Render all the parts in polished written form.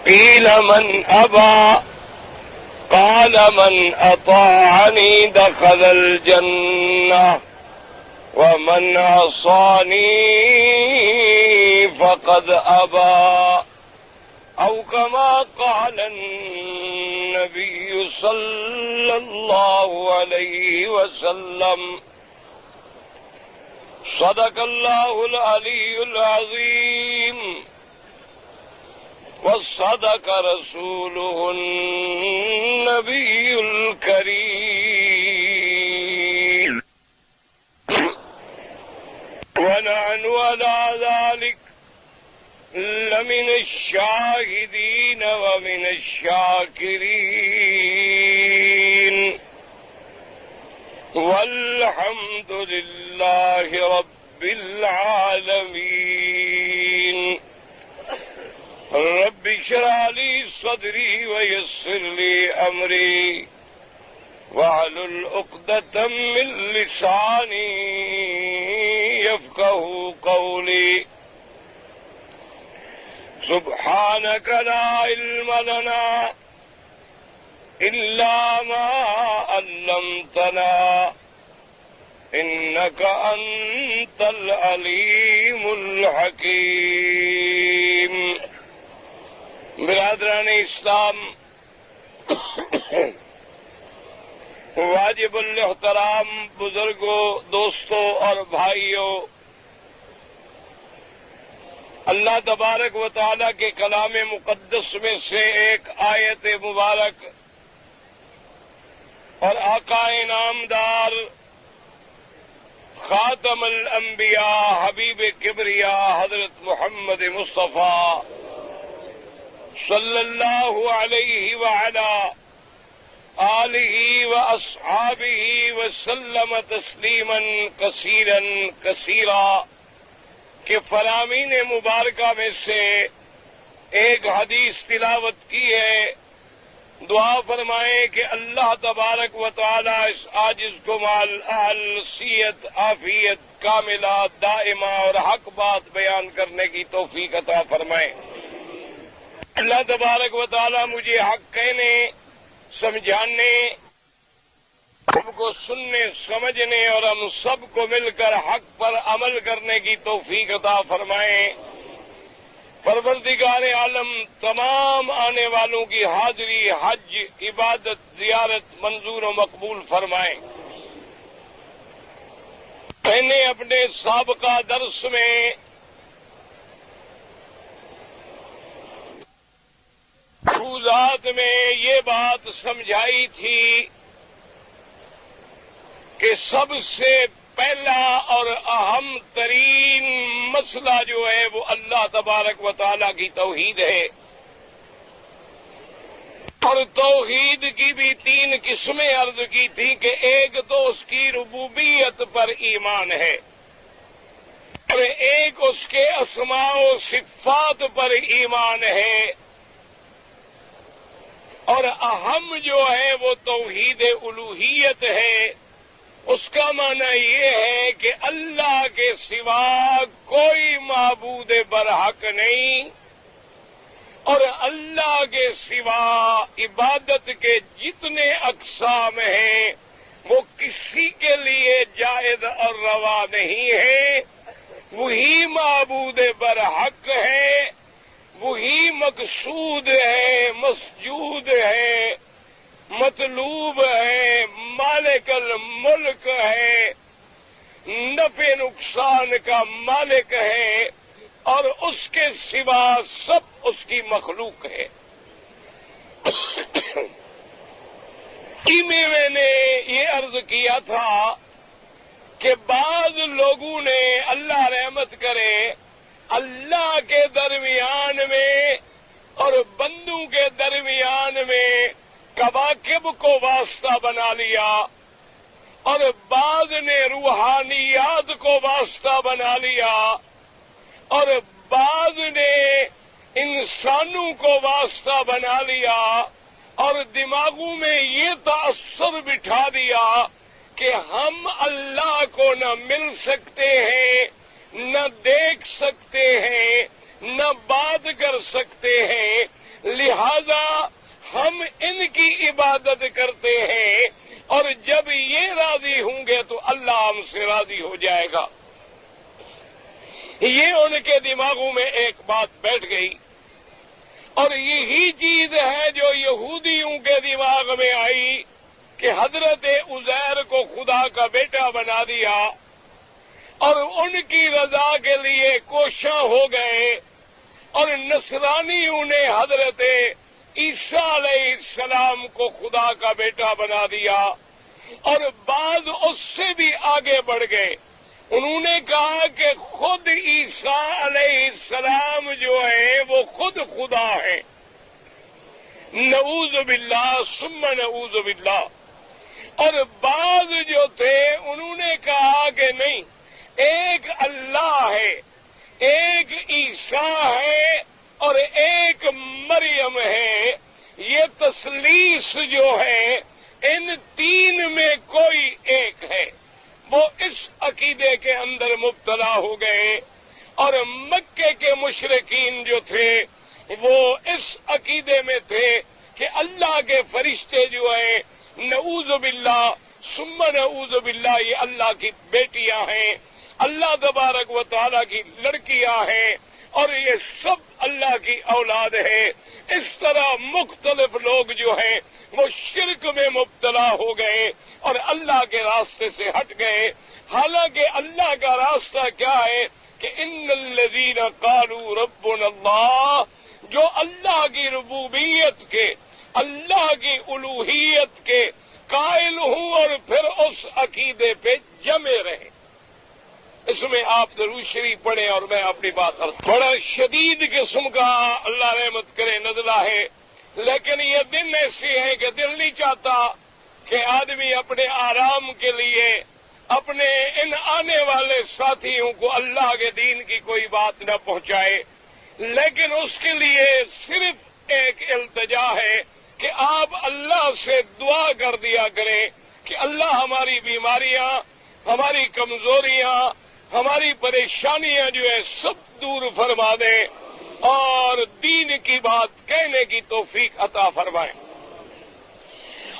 قیل من ابا قال من اطاعنی دخل الجنہ ومن عصانی فقد ابا او کما قال النبی صلی اللہ علیہ وسلم صدق اللہ العلی العظیم وصدق رسوله النبی الکریم ونحن على ذلك لمن الشاهدين ومن الشاكرين والحمد لله رب العالمين رب اشرح لي صدري ويسر لي أمري واحلل عقدة من لساني يفقهوا قولي سبحانك لا علم لنا إلا ما علمتنا إنك أنت العليم الحكيم برادران اسلام، واجب الاحترام بزرگوں، دوستوں اور بھائیوں، اللہ تبارک و تعالی کے کلام مقدس میں سے ایک آیت مبارک اور آقا انعامدار خاتم الانبیاء حبیب کبریا حضرت محمد مصطفیٰ صلی اللہ علیہ وعلا آلہ واصحابہ وسلم تسلیما کثیرا کثیرا کہ فرامین مبارکہ میں سے ایک حدیث تلاوت کی ہے۔ دعا فرمائیں کہ اللہ تبارک و تعالی اس عاجز کو مال اہل صحت عافیت کاملہ دائمہ اور حق بات بیان کرنے کی توفیق عطا فرمائیں۔ اللہ تبارک و تعالی مجھے حق کہنے، سمجھانے، سب کو سننے سمجھنے اور ہم سب کو مل کر حق پر عمل کرنے کی توفیق عطا فرمائیں۔ پروردگار عالم تمام آنے والوں کی حاضری، حج، عبادت، زیارت منظور و مقبول فرمائیں۔ میں نے اپنے سابقہ درس میں موضوعات میں یہ بات سمجھائی تھی کہ سب سے پہلا اور اہم ترین مسئلہ جو ہے وہ اللہ تبارک و تعالی کی توحید ہے، اور توحید کی بھی تین قسمیں عرض کی تھی کہ ایک تو اس کی ربوبیت پر ایمان ہے، اور ایک اس کے اسماء و صفات پر ایمان ہے، اور اہم جو ہے وہ توحید الوہیت ہے۔ اس کا معنی یہ ہے کہ اللہ کے سوا کوئی معبود برحق نہیں، اور اللہ کے سوا عبادت کے جتنے اقسام ہیں وہ کسی کے لیے جائز اور روا نہیں ہے۔ وہی معبود برحق ہے، وہی مقصود ہے، مسجود ہے، مطلوب ہے، مالک الملک ہے، نفع نقصان کا مالک ہے، اور اس کے سوا سب اس کی مخلوق ہے۔ میں نے یہ عرض کیا تھا کہ بعض لوگوں نے، اللہ رحمت کرے، اللہ کے درمیان میں اور بندوں کے درمیان میں کواکب کو واسطہ بنا لیا، اور بعض نے روحانیات کو واسطہ بنا لیا، اور بعض نے انسانوں کو واسطہ بنا لیا، اور دماغوں میں یہ تاثر بٹھا دیا کہ ہم اللہ کو نہ مل سکتے ہیں، نہ دیکھ سکتے ہیں، نہ بات کر سکتے ہیں، لہذا ہم ان کی عبادت کرتے ہیں اور جب یہ راضی ہوں گے تو اللہ ہم سے راضی ہو جائے گا۔ یہ ان کے دماغوں میں ایک بات بیٹھ گئی، اور یہی چیز ہے جو یہودیوں کے دماغ میں آئی کہ حضرت عزیر کو خدا کا بیٹا بنا دیا، اور ان کی رضا کے لیے کوشاں ہو گئے، اور نصرانیوں نے حضرت عیسیٰ علیہ السلام کو خدا کا بیٹا بنا دیا، اور بعض اس سے بھی آگے بڑھ گئے۔ انہوں نے کہا کہ خود عیسیٰ علیہ السلام جو ہے وہ خود خدا ہے، نعوذ باللہ ثم نعوذ باللہ۔ اور بعض جو تھے انہوں نے کہا کہ نہیں، ایک اللہ ہے، ایک عیسیٰ ہے اور ایک مریم ہے، یہ تثلیث جو ہے ان تین میں کوئی ایک ہے۔ وہ اس عقیدے کے اندر مبتلا ہو گئے، اور مکے کے مشرکین جو تھے وہ اس عقیدے میں تھے کہ اللہ کے فرشتے جو ہیں نعوذ باللہ ثم نعوذ باللہ یہ اللہ کی بیٹیاں ہیں، اللہ تبارک و تعالیٰ کی لڑکیاں ہیں، اور یہ سب اللہ کی اولاد ہے۔ اس طرح مختلف لوگ جو ہیں وہ شرک میں مبتلا ہو گئے اور اللہ کے راستے سے ہٹ گئے۔ حالانکہ اللہ کا راستہ کیا ہے کہ ان الذین قالوا ربنا اللہ، جو اللہ کی ربوبیت کے، اللہ کی الوہیت کے قائل ہوں اور پھر اس عقیدے پہ جمے رہے۔ اس میں آپ ضرور شریف پڑھیں اور میں اپنی بات بڑا شدید قسم کا اللہ رحمت کرے نزلہ ہے، لیکن یہ دن ایسے ہیں کہ دل نہیں چاہتا کہ آدمی اپنے آرام کے لیے اپنے ان آنے والے ساتھیوں کو اللہ کے دین کی کوئی بات نہ پہنچائے، لیکن اس کے لیے صرف ایک التجا ہے کہ آپ اللہ سے دعا کر دیا کریں کہ اللہ ہماری بیماریاں، ہماری کمزوریاں، ہماری پریشانیاں جو ہے سب دور فرما دیں اور دین کی بات کہنے کی توفیق عطا فرمائیں۔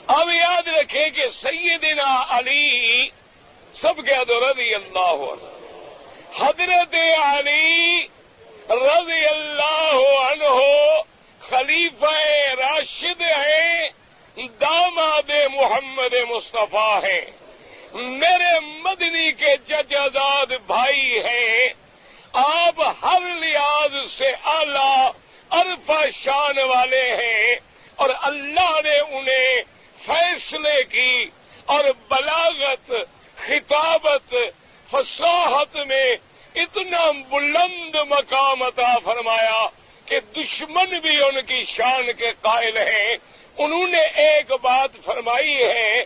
اب یاد رکھیں کہ سیدنا علی، سب کہہ دو رضی اللہ عنہ، حضرت علی رضی اللہ عنہ خلیفہ راشد ہیں، داماد محمد مصطفیٰ ہیں، میرے مدنی کے چچازاد بھائی ہیں، آپ ہر لحاظ سے اعلیٰ عرفہ شان والے ہیں، اور اللہ نے انہیں فیصلے کی اور بلاغت، خطابت، فصاحت میں اتنا بلند مقام عطا فرمایا کہ دشمن بھی ان کی شان کے قائل ہیں۔ انہوں نے ایک بات فرمائی ہے،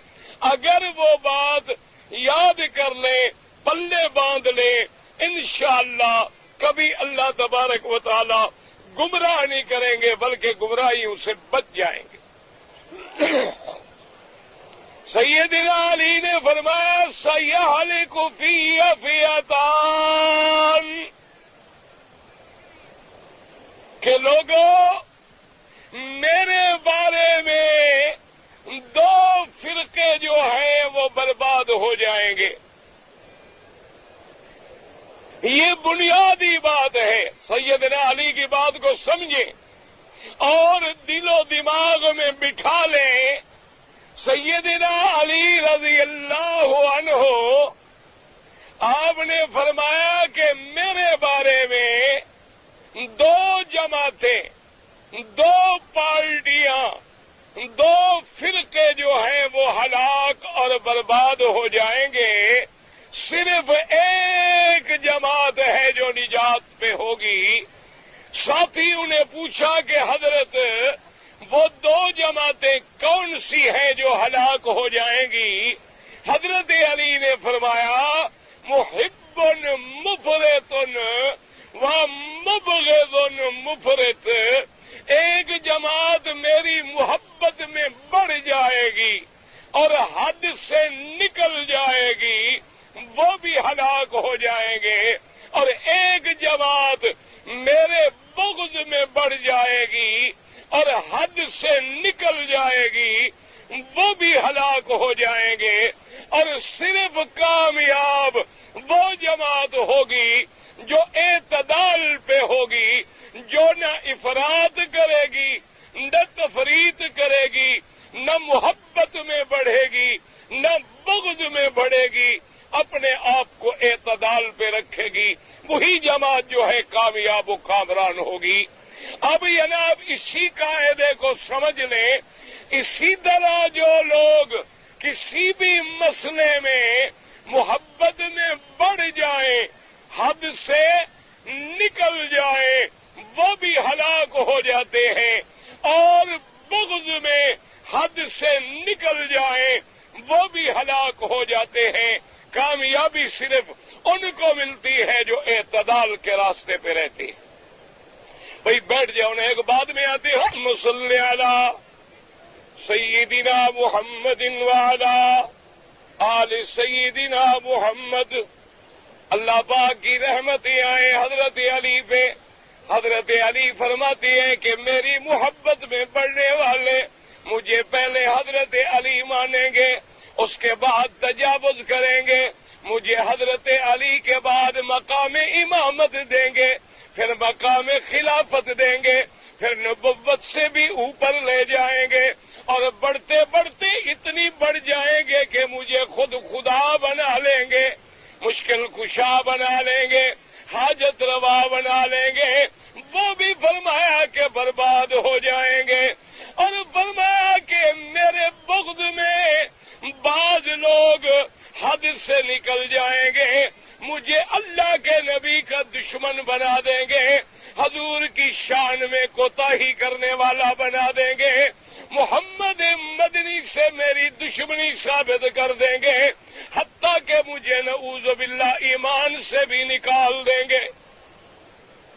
اگر وہ بات یاد کر لیں، پلے باندھ لیں، انشاءاللہ کبھی اللہ تبارک و تعالی گمراہ نہیں کریں گے بلکہ گمراہیوں سے بچ جائیں گے۔ سیدنا علی نے فرمایا سیہلک فی فئتان، کہ لوگوں میرے بارے میں دو فرقے جو ہیں وہ برباد ہو جائیں گے۔ یہ بنیادی بات ہے، سیدنا علی کی بات کو سمجھیں اور دل و دماغ میں بٹھا لیں۔ سیدنا علی رضی اللہ عنہ آپ نے فرمایا کہ میرے بارے میں دو جماعتیں، دو پارٹیاں، دو فرقے جو ہیں وہ ہلاک اور برباد ہو جائیں گے، صرف ایک جماعت ہے جو نجات پہ ہوگی۔ ساتھیوں نے پوچھا کہ حضرت وہ دو جماعتیں کون سی ہیں جو ہلاک ہو جائیں گی؟ حضرت علی نے فرمایا محب مفرط و مبغض مفرط، ایک جماعت میری محبت میں بڑھ جائے گی اور حد سے نکل جائے گی، وہ بھی ہلاک ہو جائیں گے، اور ایک جماعت میرے بغض میں بڑھ جائے گی اور حد سے نکل جائے گی وہ بھی ہلاک ہو جائیں گے، اور صرف کامیاب وہ جماعت ہوگی جو اعتدال پہ ہوگی، جو نہ افراط کرے گی نہ تفریط کرے گی، نہ محبت میں بڑھے گی نہ بغض میں بڑھے گی، اپنے آپ کو اعتدال پہ رکھے گی، وہی جماعت جو ہے کامیاب و کامران ہوگی۔ اب جناب اسی قاعدے کو سمجھ لیں، اسی طرح جو لوگ کسی بھی مسئلے میں محبت میں بڑھ جائیں، حد سے نکل جائیں، وہ بھی ہلاک ہو جاتے ہیں، اور بغض میں حد سے نکل جائیں وہ بھی ہلاک ہو جاتے ہیں۔ کامیابی صرف ان کو ملتی ہے جو اعتدال کے راستے پہ رہتی ہے۔ بھئی بیٹھ جاؤ نا، ایک بعد میں آتی ہے اللہم صلی علی سیدنا محمد وعلی آل سیدنا محمد۔ اللہ پاک کی رحمتیں آئیں حضرت علی پہ۔ حضرت علی فرماتی ہیں کہ میری محبت میں بڑھنے والے مجھے پہلے حضرت علی مانیں گے، اس کے بعد تجاوز کریں گے، مجھے حضرت علی کے بعد مقام امامت دیں گے، پھر مقام خلافت دیں گے، پھر نبوت سے بھی اوپر لے جائیں گے، اور بڑھتے بڑھتے اتنی بڑھ جائیں گے کہ مجھے خود خدا بنا لیں گے، مشکل کشا بنا لیں گے، حاجت روا بنا لیں گے۔ وہ بھی فرمایا کہ برباد ہو جائیں گے، اور فرمایا کہ میرے بغض میں بعض لوگ حد سے نکل جائیں گے، مجھے اللہ کے نبی کا دشمن بنا دیں گے، حضور کی شان میں کوتاہی کرنے والا بنا دیں گے، محمد مدنی سے میری دشمنی ثابت کر دیں گے، حتیٰ کہ مجھے نعوذ باللہ ایمان سے بھی نکال دیں گے۔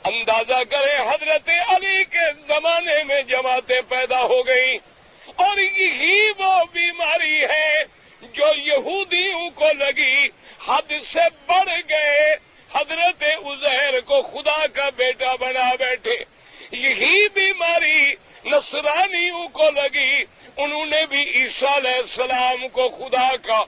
اندازہ کریں حضرت علی کے زمانے میں جماعتیں پیدا ہو گئیں، اور یہی وہ بیماری ہے جو یہودیوں کو لگی، حد سے بڑھ گئے، حضرت عزیر کو خدا کا بیٹا بنا بیٹھے۔ یہی بیماری نصرانیوں کو لگی، انہوں نے بھی عیسیٰ علیہ السلام کو خدا کا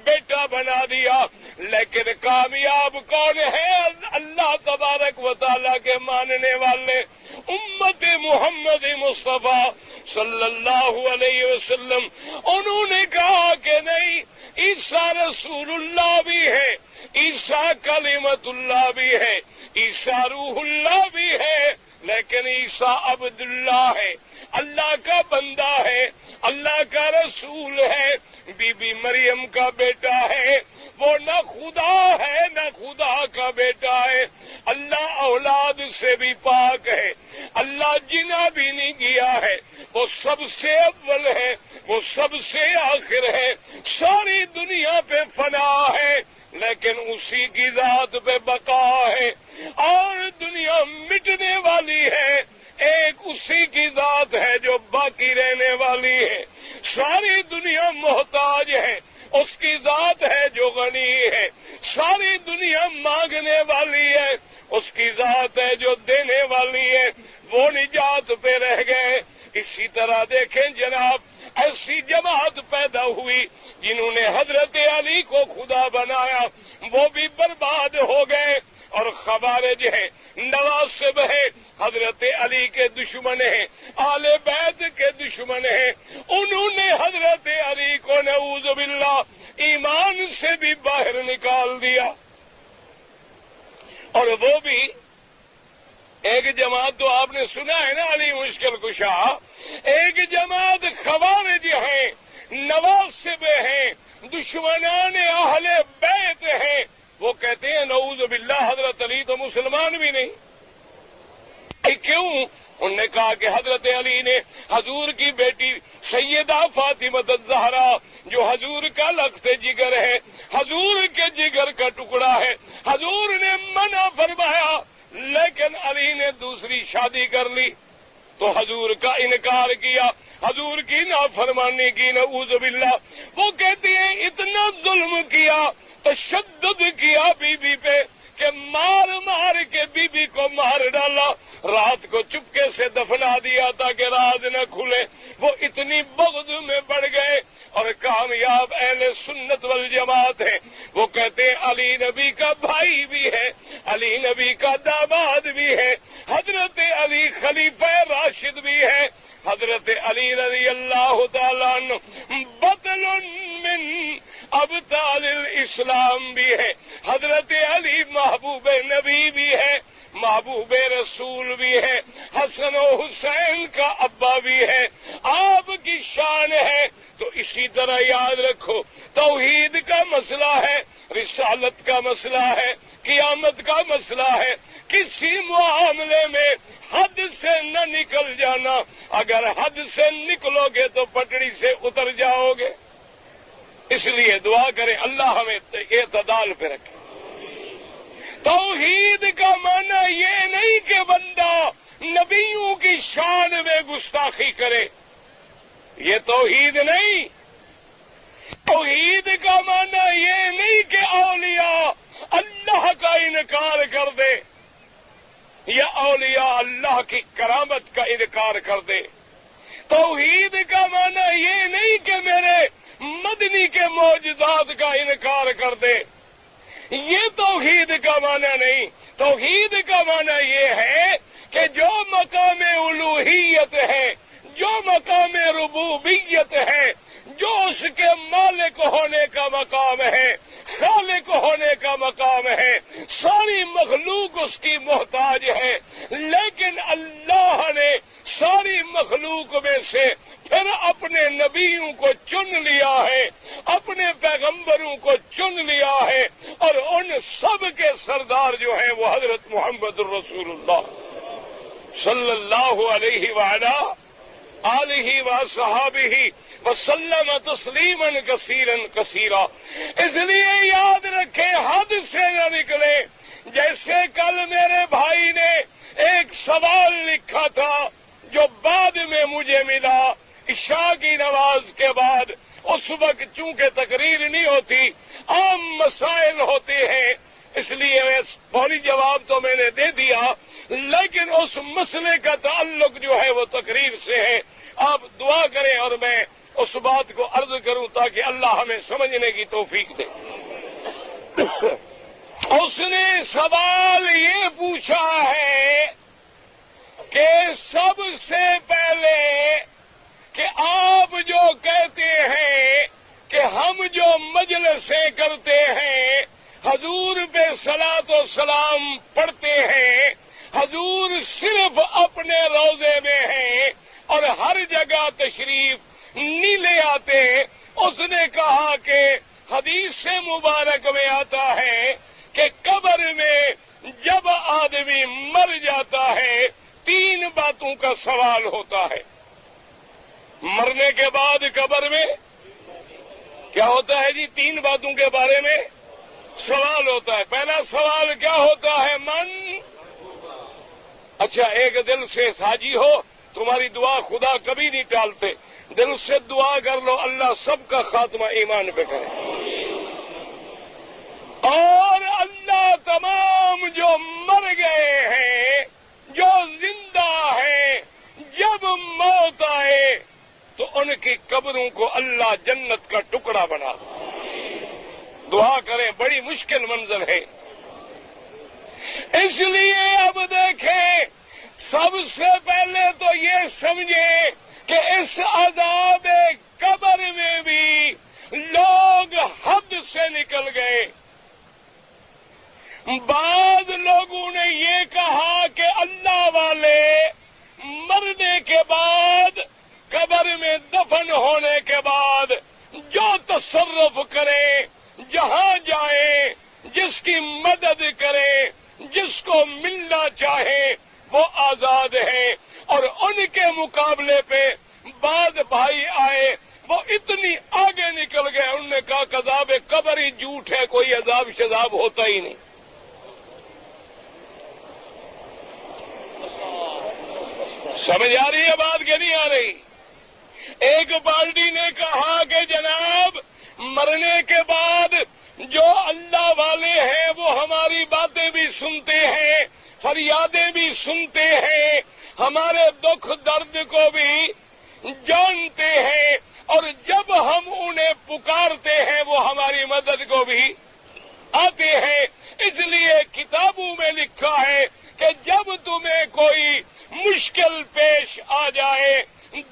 بیٹا بنا دیا۔ لیکن کامیاب کون ہے؟ اللہ تبارک و تعالیٰ کے ماننے والے، امت محمد مصطفیٰ صلی اللہ علیہ وسلم۔ انہوں نے کہا کہ نہیں، عیسیٰ رسول اللہ بھی ہے، عیسیٰ کلمت اللہ بھی ہے، عیسیٰ روح اللہ بھی ہے، لیکن عیسیٰ عبداللہ ہے، اللہ کا بندہ ہے، اللہ کا رسول ہے، بی بی مریم کا بیٹا ہے، وہ نہ خدا ہے نہ خدا کا بیٹا ہے، اللہ اولاد سے بھی پاک ہے، اللہ جنا بھی نہیں کیا ہے، وہ سب سے اول ہے، وہ سب سے آخر ہے، ساری دنیا پہ فنا ہے، لیکن اسی کی ذات پہ بقا ہے، اور دنیا مٹنے والی ہے، ایک اسی کی ذات ہے جو باقی رہنے والی ہے۔ ساری دنیا محتاج ہے، اس کی ذات ہے جو غنی ہے۔ ساری دنیا مانگنے والی ہے، اس کی ذات ہے جو دینے والی ہے۔ وہ نجات پہ رہ گئے۔ اسی طرح دیکھیں جناب، ایسی جماعت پیدا ہوئی جنہوں نے حضرت علی کو خدا بنایا، وہ بھی برباد ہو گئے۔ اور خوارج ہیں، نواصب ہیں، حضرت علی کے دشمن ہیں، آل بیت کے دشمن ہیں، انہوں نے حضرت علی کو نعوذ باللہ ایمان سے بھی باہر نکال دیا۔ اور وہ بھی ایک جماعت تو آپ نے سنا ہے نا، علی مشکل کشا، ایک جماعت خوارج ہیں، نواصب ہیں، دشمنان اہل بیت ہیں، وہ کہتے ہیں نعوذ باللہ حضرت علی تو مسلمان بھی نہیں۔ کیوں؟ انہوں نے کہا کہ حضرت علی نے حضور کی بیٹی سیدہ فاطمہ الزہرا، جو حضور کا لخت جگر ہے، حضور کے جگر کا ٹکڑا ہے، حضور نے منع فرمایا، لیکن علی نے دوسری شادی کر لی تو حضور کا انکار کیا، حضور کی نافرمانی کی، نعوذ باللہ۔ وہ کہتی ہیں اتنا ظلم کیا، تشدد کیا بی بی پہ کہ مار مار کے بی بی کو مار ڈالا، رات کو چپکے سے دفنا دیا تاکہ راز نہ کھلے۔ وہ اتنی بغض میں بڑھ گئے، اور کامیاب اہل سنت والجماعت ہیں، وہ کہتے ہیں علی نبی کا بھائی بھی ہے، علی نبی کا داماد بھی ہے، حضرت علی خلیفہ راشد بھی ہے، حضرت علی رضی اللہ تعالیٰ عنہ بطل من ابطال الاسلام بھی ہے، حضرت علی محبوب نبی بھی ہے، محبوب رسول بھی ہے، حسن و حسین کا ابا بھی ہے، آپ کی شان ہے۔ تو اسی طرح یاد رکھو، توحید کا مسئلہ ہے، رسالت کا مسئلہ ہے، قیامت کا مسئلہ ہے، کسی معاملے میں حد سے نہ نکل جانا، اگر حد سے نکلو گے تو پٹڑی سے اتر جاؤ گے۔ اس لیے دعا کریں اللہ ہمیں اعتدال پہ رکھے۔ توحید کا معنی یہ نہیں کہ بندہ نبیوں کی شان میں گستاخی کرے، یہ توحید نہیں۔ توحید کا معنی یہ نہیں کہ اولیاء اللہ کا انکار کر دے یا اولیاء اللہ کی کرامت کا انکار کر دے۔ توحید کا معنی یہ نہیں کہ میرے مدنی کے معجزات کا انکار کر دے، یہ توحید کا معنی نہیں۔ توحید کا معنی یہ ہے کہ جو مقام الوہیت ہے، جو مقام ربوبیت ہے، جو اس کے مالک ہونے کا مقام ہے، خالق ہونے کا مقام ہے، ساری مخلوق اس کی محتاج ہے، لیکن اللہ نے ساری مخلوق میں سے پھر اپنے نبیوں کو چن لیا ہے، اپنے پیغمبروں کو چن لیا ہے، اور ان سب کے سردار جو ہیں وہ حضرت محمد الرسول اللہ صلی اللہ علیہ وآلہ آلہ وصحابہ وسلم تسلیما کثیرا کثیرا۔ اس لیے یاد رکھیں، حد سے نہ نکلے۔ جیسے کل میرے بھائی نے ایک سوال لکھا تھا جو بعد میں مجھے ملا عشاء کی نماز کے بعد، اس وقت چونکہ تقریر نہیں ہوتی، عام مسائل ہوتے ہیں، اس لیے فوری جواب تو میں نے دے دیا، لیکن اس مسئلے کا تعلق جو ہے وہ تقریر سے ہے۔ آپ دعا کریں اور میں اس بات کو عرض کروں تاکہ اللہ ہمیں سمجھنے کی توفیق دے۔ اس نے سوال یہ پوچھا ہے کہ سب سے پہلے کہ آپ جو کہتے ہیں کہ ہم جو مجلسیں کرتے ہیں، حضور پہ صلاۃ و سلام پڑھتے ہیں، حضور صرف اپنے روضے میں ہیں اور ہر جگہ تشریف نہیں لے آتے۔ اس نے کہا کہ حدیث سے مبارک میں آتا ہے کہ قبر میں جب آدمی مر جاتا ہے 3 باتوں کا سوال ہوتا ہے۔ مرنے کے بعد قبر میں کیا ہوتا ہے جی؟ 3 باتوں کے بارے میں سوال ہوتا ہے۔ پہلا سوال کیا ہوتا ہے؟ من، اچھا ایک دل سے حاجی ہو، تمہاری دعا خدا کبھی نہیں ٹالتے، دل سے دعا کر لو اللہ سب کا خاتمہ ایمان پہ کرے، اور اللہ تمام جو مر گئے ہیں، جو زندہ ہیں، جب موت آئے تو ان کی قبروں کو اللہ جنت کا ٹکڑا بنا دے۔ دعا کریں، بڑی مشکل منظر ہے۔ اس لیے اب دیکھیں، سب سے پہلے تو یہ سمجھیں کہ اس عذاب قبر میں بھی لوگ حد سے نکل گئے۔ بعض لوگوں نے یہ کہا کہ اللہ والے مرنے کے بعد، قبر میں دفن ہونے کے بعد جو تصرف کریں، جہاں جائیں، جس کی مدد کریں، جس کو ملنا چاہیں، وہ آزاد ہیں۔ اور ان کے مقابلے پہ بعض بھائی آئے، وہ اتنی آگے نکل گئے، انہوں نے کہا کہ عذاب قبر ہی جھوٹ ہے، کوئی عذاب شذاب ہوتا ہی نہیں۔ سمجھ آ رہی ہے بات کہ نہیں آ رہی؟ ایک پارٹی نے کہا کہ جناب مرنے کے بعد جو اللہ والے ہیں وہ ہماری باتیں سنتے ہیں، فریادیں بھی سنتے ہیں، ہمارے دکھ درد کو بھی جانتے ہیں، اور جب ہم انہیں پکارتے ہیں وہ ہماری مدد کو بھی آتے ہیں۔ اس لیے کتابوں میں لکھا ہے کہ جب تمہیں کوئی مشکل پیش آ جائے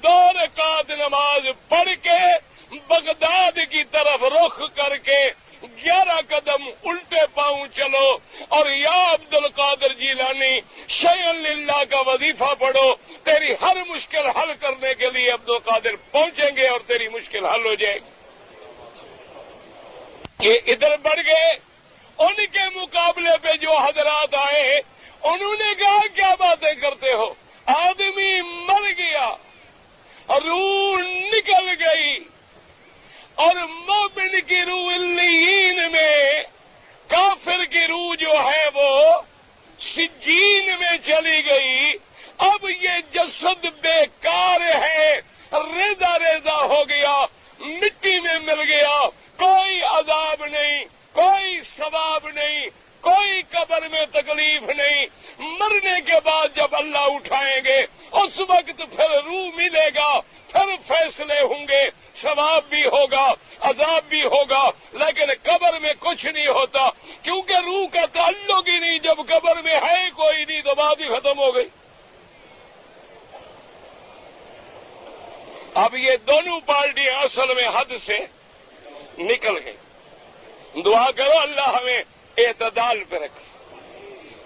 2 رکعت نماز پڑھ کے بغداد کی طرف رخ کر کے 11 قدم الٹے پاؤں چلو اور یا عبد القادر جیلانی شیئن للہ کا وظیفہ پڑھو، تیری ہر مشکل حل کرنے کے لیے عبد القادر پہنچیں گے اور تیری مشکل حل ہو جائے گی۔ یہ ادھر بڑھ گئے، ان کے مقابلے پہ جو حضرات آئے انہوں نے کہا کیا باتیں کرتے ہو، آدمی مر گیا، روح نکل گئی، اور مومن کی روح علیین میں، کافر کی روح جو ہے وہ سجین میں چلی گئی۔ اب یہ جسد بیکار ہے، ریزہ ریزہ ہو گیا، مٹی میں مل گیا، کوئی عذاب نہیں، کوئی ثواب نہیں، کوئی قبر میں تکلیف نہیں۔ مرنے کے بعد جب اللہ اٹھائیں گے اس وقت پھر روح ملے گا، پھر فیصلے ہوں گے، ثواب بھی ہوگا، عذاب بھی ہوگا، لیکن قبر میں کچھ نہیں ہوتا، کیونکہ روح کا تعلق ہی نہیں۔ جب قبر میں ہے کوئی نہیں تو بات ہی ختم ہو گئی۔ اب یہ دونوں پارٹیاں اصل میں حد سے نکل گئی۔ دعا کرو اللہ ہمیں اعتدال پہ رکھے۔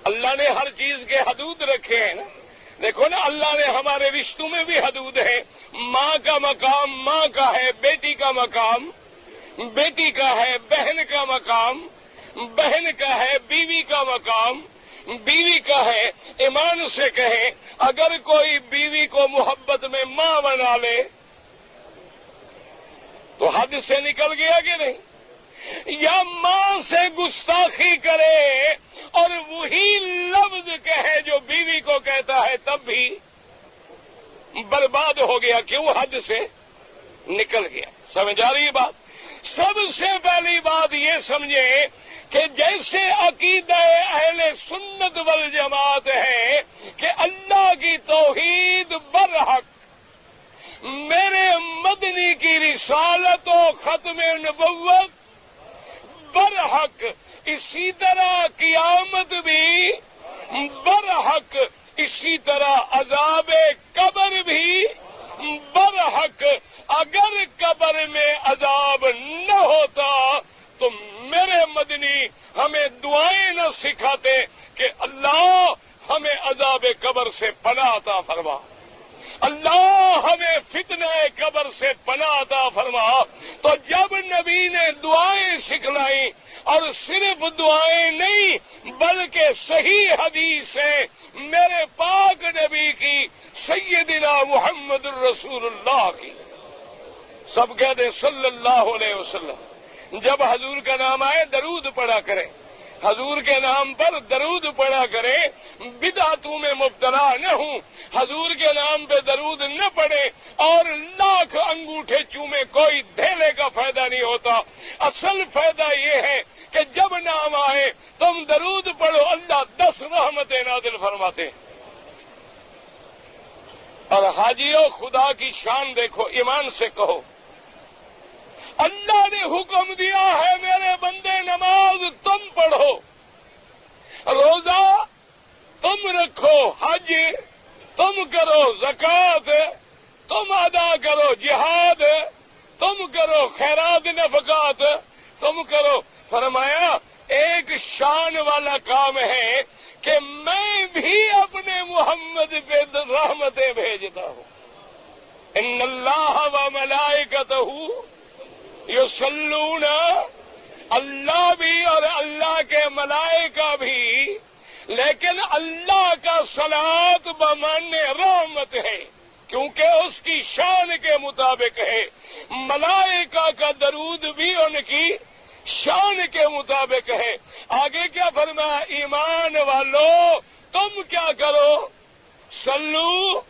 اللہ نے ہر چیز کے حدود رکھے ہیں نا، دیکھو نا، اللہ نے ہمارے رشتوں میں بھی حدود ہے۔ ماں کا مقام ماں کا ہے، بیٹی کا مقام بیٹی کا ہے، بہن کا مقام بہن کا ہے، بیوی کا مقام بیوی کا ہے۔ ایمان سے کہیں، اگر کوئی بیوی کو محبت میں ماں بنا لے تو حد سے نکل گیا کہ نہیں؟ یا ماں سے گستاخی کرے اور وہی لفظ کہے جو بیوی کو کہتا ہے تب بھی برباد ہو گیا، کیوں؟ حد سے نکل گیا۔ سمجھ آ رہی ہے بات؟ سب سے پہلی بات یہ سمجھیں کہ جیسے عقیدہ اہل سنت والجماعت ہے کہ اللہ کی توحید برحق، میرے مدنی کی رسالت و ختم نبوت برحق، اسی طرح قیامت بھی برحق، اسی طرح عذاب قبر بھی برحق۔ اگر قبر میں عذاب نہ ہوتا تو میرے مدنی ہمیں دعائیں نہ سکھاتے کہ اللہ ہمیں عذاب قبر سے پناہ عطا فرما، اللہ ہمیں فتنہ قبر سے پناہ عطا فرما۔ تو جب نبی نے دعائیں سکھلائیں، اور صرف دعائیں نہیں بلکہ صحیح حدیث ہے میرے پاک نبی کی، سیدنا محمد الرسول اللہ کی، سب کہتے ہیں صلی اللہ علیہ وسلم۔ جب حضور کا نام آئے درود پڑھا کریں، حضور کے نام پر درود پڑھا کریں، بدعتوں میں مبتلا نہ ہوں، حضور کے نام پہ درود نہ پڑے اور لاکھ انگوٹھے چومے، کوئی دھیلے کا فائدہ نہیں ہوتا۔ اصل فائدہ یہ ہے کہ جب نام آئے تم درود پڑھو، اللہ 10 رحمتیں نازل فرماتے ہیں۔ اور حاجیوں، خدا کی شان دیکھو، ایمان سے کہو، اللہ نے حکم دیا ہے میرے بندے نماز تم پڑھو، روزہ تم رکھو، حج تم کرو، زکوٰۃ تم ادا کرو، جہاد تم کرو، خیرات نفقات تم کرو۔ فرمایا ایک شان والا کام ہے کہ میں بھی اپنے محمد پہ رحمتیں بھیجتا ہوں۔ ان اللہ و ملائکتہ یصلون، اللہ بھی اور اللہ کے ملائکہ بھی، لیکن اللہ کا صلاۃ بمعنی رحمت ہے کیونکہ اس کی شان کے مطابق ہے، ملائکہ کا درود بھی ان کی شان کے مطابق ہے۔ آگے کیا فرمایا؟ ایمان والو تم کیا کرو؟ صلو،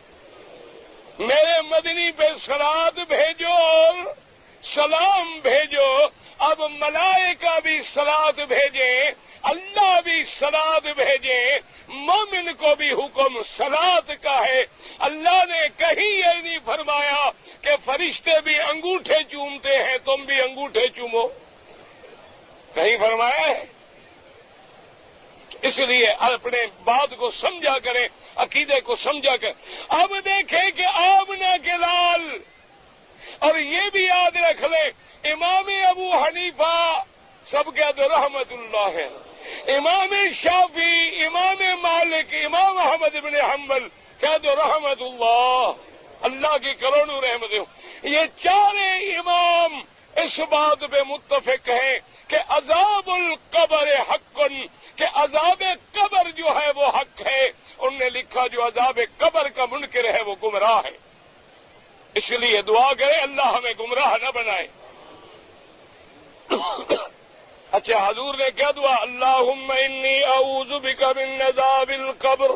میرے مدنی پہ صلاۃ بھیجو اور سلام بھیجو۔ اب ملائکہ بھی صلاۃ بھیجیں، اللہ بھی سلاد بھیجے، مومن کو بھی حکم سلاد کا ہے۔ اللہ نے کہیں یہ نہیں فرمایا کہ فرشتے بھی انگوٹھے چومتے ہیں تم بھی انگوٹھے چومو، کہیں فرمایا ہے؟ اس لیے اپنے بات کو سمجھا کریں، عقیدے کو سمجھا کریں۔ اب دیکھیں کہ آمنہ کے لال، اور یہ بھی یاد رکھ لیں امام ابو حنیفہ سب کے تو رحمت اللہ ہے، امام شافعی، امام مالک، امام احمد بن حنبل کیا تو رحمت اللہ کی کروڑوں رحمتیں، یہ چارے امام اس بات پہ متفق ہیں کہ عذاب القبر حق، کہ عذاب قبر جو ہے وہ حق ہے۔ انہوں نے لکھا جو عذاب قبر کا منکر ہے وہ گمراہ ہے، اس لیے دعا کرے اللہ ہمیں گمراہ نہ بنائے۔ اچھا حضور نے کیا دعا؟ اللہم انی اعوذ بک من عذاب القبر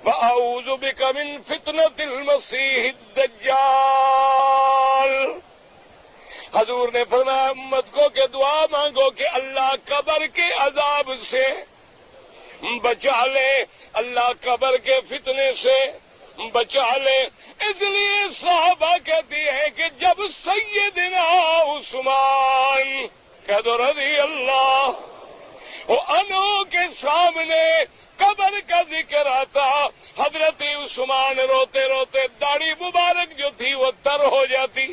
واعوذ بک من فتنة المسیح الدجال۔ حضور نے فرمایا امت کو کہ دعا مانگو کہ اللہ قبر کے عذاب سے بچا لے، اللہ قبر کے فتنے سے بچا لے۔ اس لیے صحابہ کہتی ہیں کہ جب سیدنا عثمان کہہ دو رضی اللہ عنہ کے سامنے قبر کا ذکر آتا، حضرت عثمان روتے روتے داڑھی مبارک جو تھی وہ تر ہو جاتی۔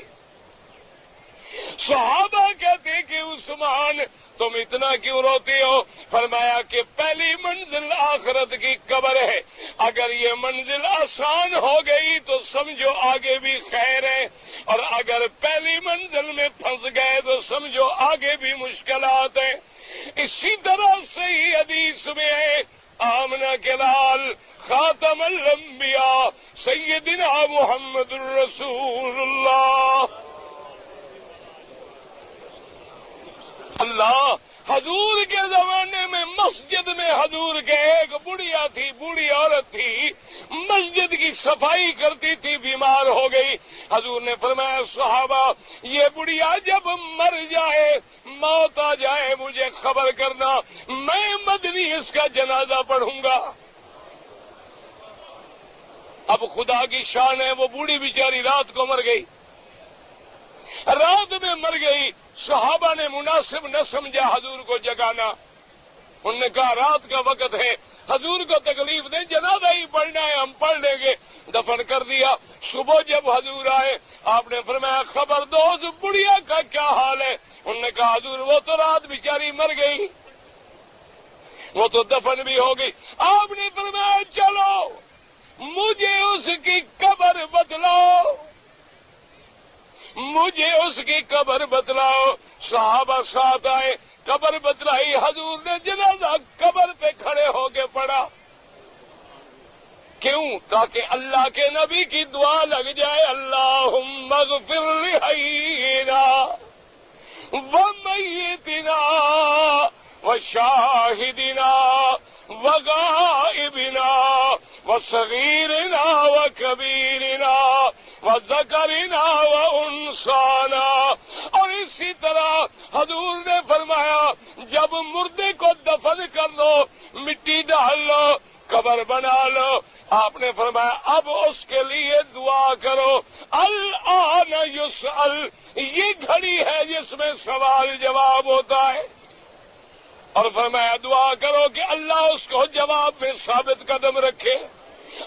صحابہ کہتے کہ عثمان تم اتنا کیوں روتی ہو؟ فرمایا کہ پہلی منزل آخرت کی قبر ہے، اگر یہ منزل آسان ہو گئی تو سمجھو آگے بھی خیر ہے، اور اگر پہلی منزل میں پھنس گئے تو سمجھو آگے بھی مشکلات ہیں۔ اسی طرح صحیح حدیث میں ہے آمنہ کے لال خاتم الانبیاء سیدنا محمد الرسول اللہ۔ اللہ حضور کے زمانے میں مسجد میں حضور کے ایک بڑھیا تھی، بوڑھی عورت تھی، مسجد کی صفائی کرتی تھی، بیمار ہو گئی۔ حضور نے فرمایا صحابہ یہ بڑھیا جب مر جائے، موت آ جائے مجھے خبر کرنا، میں مدنی اس کا جنازہ پڑھوں گا۔ اب خدا کی شان ہے وہ بوڑھی بیچاری رات کو مر گئی، رات میں مر گئی۔ صحابہ نے مناسب نہ سمجھا حضور کو جگانا، انہوں نے کہا رات کا وقت ہے، حضور کو تکلیف دیں، جنازہ ہی پڑھنا ہے ہم پڑھ لیں گے۔ دفن کر دیا۔ صبح جب حضور آئے آپ نے فرمایا خبر دو اس بڑھیا کا کیا حال ہے؟ انہوں نے کہا حضور وہ تو رات بیچاری مر گئی، وہ تو دفن بھی ہو گئی۔ آپ نے فرمایا چلو مجھے اس کی قبر بتلاؤ، مجھے اس کی قبر بتلاؤ۔ صحابہ ساتھ آئے، قبر بتلائی، حضور نے جنازہ قبر پہ کھڑے ہو کے پڑھا۔ کیوں؟ تاکہ اللہ کے نبی کی دعا لگ جائے، اللہم اغفر لحینا ومیتنا وشاہدنا وغائبنا وصغیرنا وکبیرنا وذکرنا وانثانا۔ اور اسی طرح حضور نے فرمایا جب مردے کو دفن کر لو، مٹی ڈال لو، قبر بنا لو، آپ نے فرمایا اب اس کے لیے دعا کرو، الآن یسأل، یہ گھڑی ہے جس میں سوال جواب ہوتا ہے، اور فرمایا دعا کرو کہ اللہ اس کو جواب میں ثابت قدم رکھے،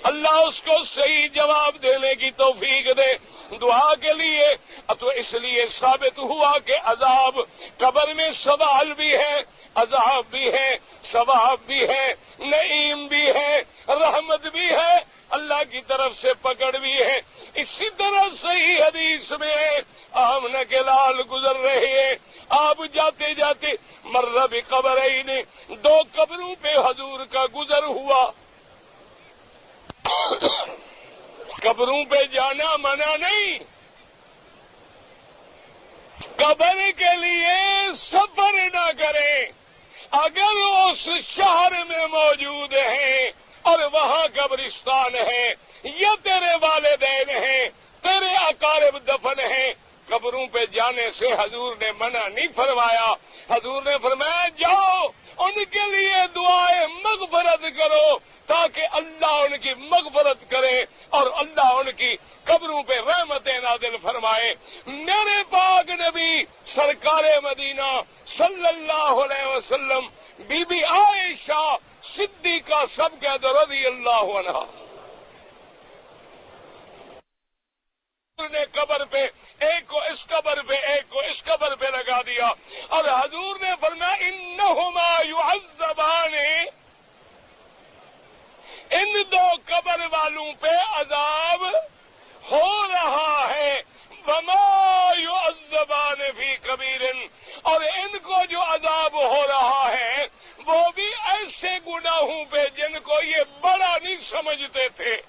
اللہ اس کو صحیح جواب دینے کی توفیق دے۔ دعا کے لیے تو اس لیے ثابت ہوا کہ عذاب قبر میں سوال بھی ہے، عذاب بھی ہے، ثواب بھی ہے، نعیم بھی ہے، رحمت بھی ہے، اللہ کی طرف سے پکڑ بھی ہے۔ اسی طرح صحیح حدیث میں آمنہ کے لال گزر رہے ہیں، آپ جاتے جاتے مر بقبرین، دو قبروں پہ حضور کا گزر ہوا۔ قبروں پہ جانا منع نہیں، قبر کے لیے سفر نہ کریں۔ اگر اس شہر میں موجود ہیں اور وہاں قبرستان ہے، یا تیرے والدین ہیں، تیرے اقارب دفن ہیں، قبروں پہ جانے سے حضور نے منع نہیں فرمایا۔ حضور نے فرمایا جاؤ ان کے لیے دعائیں مغفرت کرو تاکہ اللہ ان کی مغفرت کرے اور اللہ ان کی قبروں پہ رحمتیں نازل فرمائے۔ میرے پاک نبی سرکار مدینہ صلی اللہ علیہ وسلم بی بی عائشہ صدیقہ سب کہتے رضی اللہ عنہا نے قبر پہ ایک کو اس قبر پہ ایک کو اس قبر پہ لگا دیا اور حضور نے فرمایا انہما یعذبان، ان دو قبر والوں پہ عذاب ہو رہا ہے، وما یعذبان فی کبیر، اور ان کو جو عذاب ہو رہا ہے وہ بھی ایسے گناہوں پہ جن کو یہ بڑا نہیں سمجھتے تھے۔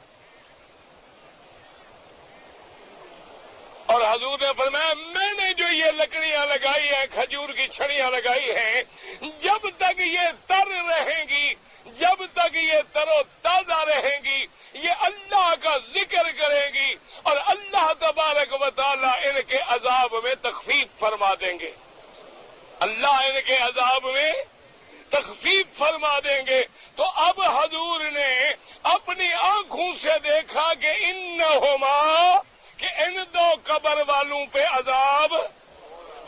اور حضور نے فرمایا میں نے جو یہ لکڑیاں لگائی ہیں، کھجور کی چھڑیاں لگائی ہیں، جب تک یہ تر رہیں گی، جب تک یہ تر و تازہ رہیں گی، یہ اللہ کا ذکر کریں گی اور اللہ تبارک و تعالی ان کے عذاب میں تخفیف فرما دیں گے، اللہ ان کے عذاب میں تخفیف فرما دیں گے۔ تو اب حضور نے اپنی آنکھوں سے دیکھا کہ انہما، کہ ان دو قبر والوں پہ عذاب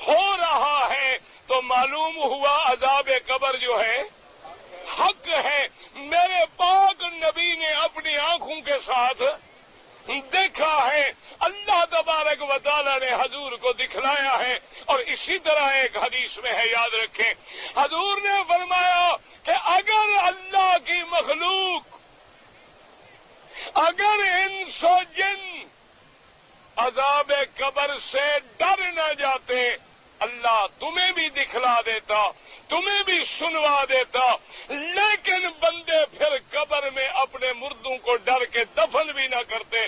ہو رہا ہے، تو معلوم ہوا عذاب قبر جو ہے حق ہے۔ میرے پاک نبی نے اپنی آنکھوں کے ساتھ دیکھا ہے، اللہ تبارک و تعالی نے حضور کو دکھلایا ہے۔ اور اسی طرح ایک حدیث میں ہے، یاد رکھیں، حضور نے فرمایا کہ اگر اللہ کی مخلوق، اگر انس و جن عذاب قبر سے ڈر نہ جاتے، اللہ تمہیں بھی دکھلا دیتا، تمہیں بھی سنوا دیتا، لیکن بندے پھر قبر میں اپنے مردوں کو ڈر کے دفن بھی نہ کرتے،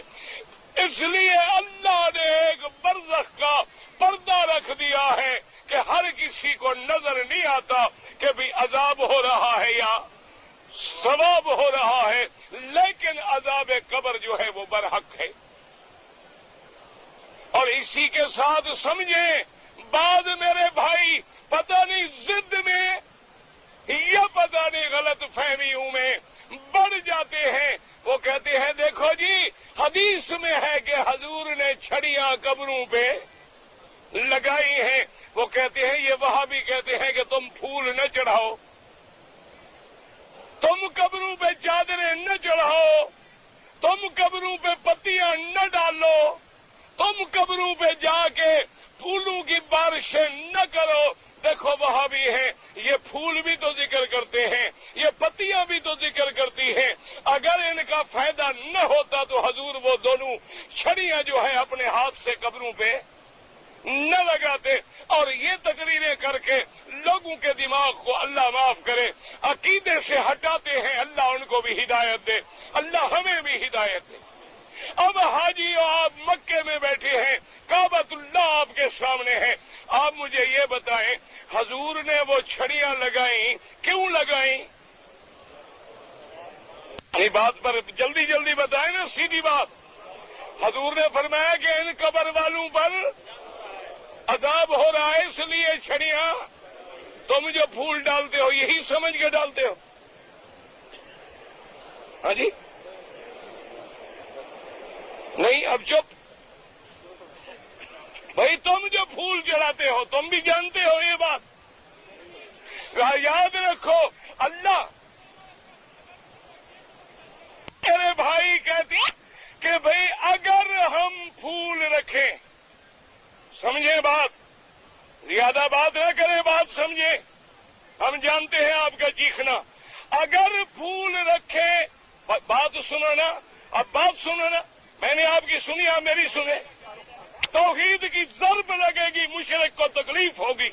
اس لیے اللہ نے ایک برزخ کا پردہ رکھ دیا ہے کہ ہر کسی کو نظر نہیں آتا کہ بھی عذاب ہو رہا ہے یا ثواب ہو رہا ہے، لیکن عذاب قبر جو ہے وہ برحق ہے۔ اور اسی کے ساتھ سمجھیں، بعد میرے بھائی پتہ نہیں ضد میں یا پتہ نہیں غلط فہمیوں میں بڑھ جاتے ہیں، وہ کہتے ہیں دیکھو جی حدیث میں ہے کہ حضور نے چھڑیاں قبروں پہ لگائی ہیں، وہ کہتے ہیں، یہ وہاں بھی کہتے ہیں کہ تم پھول نہ چڑھاؤ، تم قبروں پہ چادریں نہ چڑھاؤ، تم قبروں پہ پتیاں نہ ڈالو، تم قبروں پہ جا کے پھولوں کی بارشیں نہ کرو۔ دیکھو وہاں بھی ہیں، یہ پھول بھی تو ذکر کرتے ہیں، یہ پتیاں بھی تو ذکر کرتی ہیں، اگر ان کا فائدہ نہ ہوتا تو حضور وہ دونوں چھڑیاں جو ہے اپنے ہاتھ سے قبروں پہ نہ لگاتے۔ اور یہ تقریریں کر کے لوگوں کے دماغ کو اللہ معاف کرے عقیدے سے ہٹاتے ہیں، اللہ ان کو بھی ہدایت دے، اللہ ہمیں بھی ہدایت دے۔ اب حاجی آپ مکے میں بیٹھے ہیں، کعبۃ اللہ آپ کے سامنے ہے، آپ مجھے یہ بتائیں حضور نے وہ چھڑیاں لگائیں کیوں لگائیں؟ یہ بات پر جلدی جلدی بتائیں نا، سیدھی بات۔ حضور نے فرمایا کہ ان قبر والوں پر عذاب ہو رہا ہے، اس لیے چھڑیاں تم جو پھول ڈالتے ہو یہی سمجھ کے ڈالتے ہو؟ ہاں جی نہیں، اب چپ بھائی، تم جو پھول چڑھاتے ہو تم بھی جانتے ہو یہ بات، یاد رکھو۔ اللہ میرے بھائی کہتے کہ بھئی اگر ہم پھول رکھیں، سمجھیں بات، زیادہ بات نہ کریں، بات سمجھیں، ہم جانتے ہیں آپ کا چیخنا، اگر پھول رکھیں، بات سنو نا، اب بات سنو نا، میں نے آپ کی سنی، آپ میری سنے، توحید کی ضرب لگے گی، مشرک کو تکلیف ہوگی۔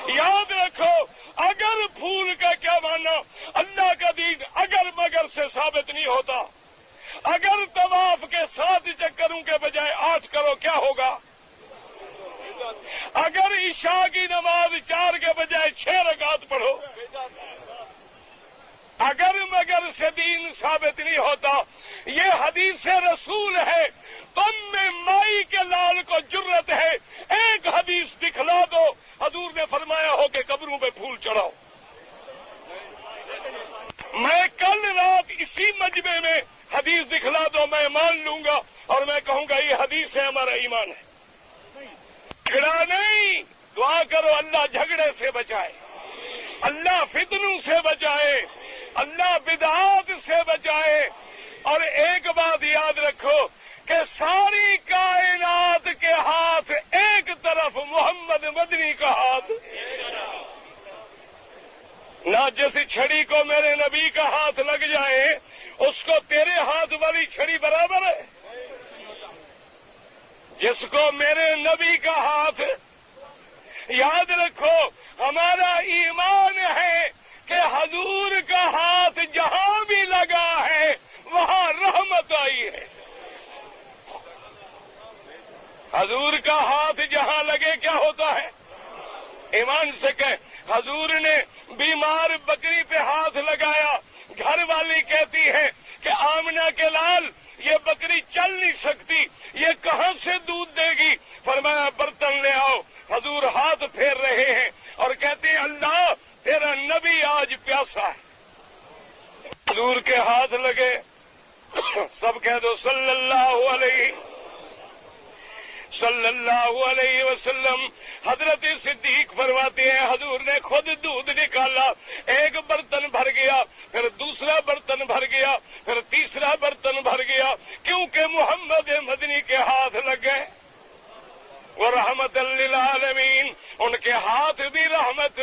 یاد رکھو، اگر پھول کا کیا ماننا، اللہ کا دین اگر مگر سے ثابت نہیں ہوتا، اگر طواف کے 7 چکروں کے بجائے 8 کرو کیا ہوگا؟ اگر عشاء کی نماز 4 کے بجائے 6 رکعت پڑھو، اگر مگر سے دین ثابت نہیں ہوتا، یہ حدیث رسول ہے، تم میں مائی کے لال کو جرت ہے، ایک حدیث دکھلا دو حضور نے فرمایا ہو کہ قبروں پہ پھول چڑھاؤ۔ میں کل رات اسی مجمع میں حدیث دکھلا دو میں مان لوں گا اور میں کہوں گا یہ حدیث ہے ہمارا ایمان ہے. جھگڑا نہیں، دعا کرو اللہ جھگڑے سے بچائے، اللہ فتنوں سے بچائے، اللہ بدعات سے بچائے. اور ایک بات یاد رکھو کہ ساری کائنات کے ہاتھ ایک طرف، محمد مدنی کا ہاتھ. نہ جس چھڑی کو میرے نبی کا ہاتھ لگ جائے اس کو تیرے ہاتھ والی چھڑی برابر ہے. جس کو میرے نبی کا ہاتھ، یاد رکھو ہمارا ایمان ہے کہ حضور کا ہاتھ جہاں بھی لگا ہے وہاں رحمت آئی ہے. حضور کا ہاتھ جہاں لگے کیا ہوتا ہے؟ ایمان سے کہ حضور نے بیمار بکری پہ ہاتھ لگایا، گھر والی کہتی ہے کہ آمنہ کے لال یہ بکری چل نہیں سکتی، یہ کہاں سے دودھ دے گی؟ فرمایا برتن لے آؤ. حضور ہاتھ پھیر رہے ہیں اور کہتے ہیں اللہ تیرا نبی آج پیاسا ہے. حضور کے ہاتھ لگے، سب کہہ دو صلی اللہ علیہ وسلم. حضرت صدیق فرماتے ہیں حضور نے خود دودھ نکالا، ایک برتن بھر گیا، پھر دوسرا برتن بھر گیا، پھر تیسرا برتن بھر گیا، کیونکہ محمد مدنی کے ہاتھ لگ گئے. وہ رحمت للعالمین، ان کے ہاتھ بھی رحمت،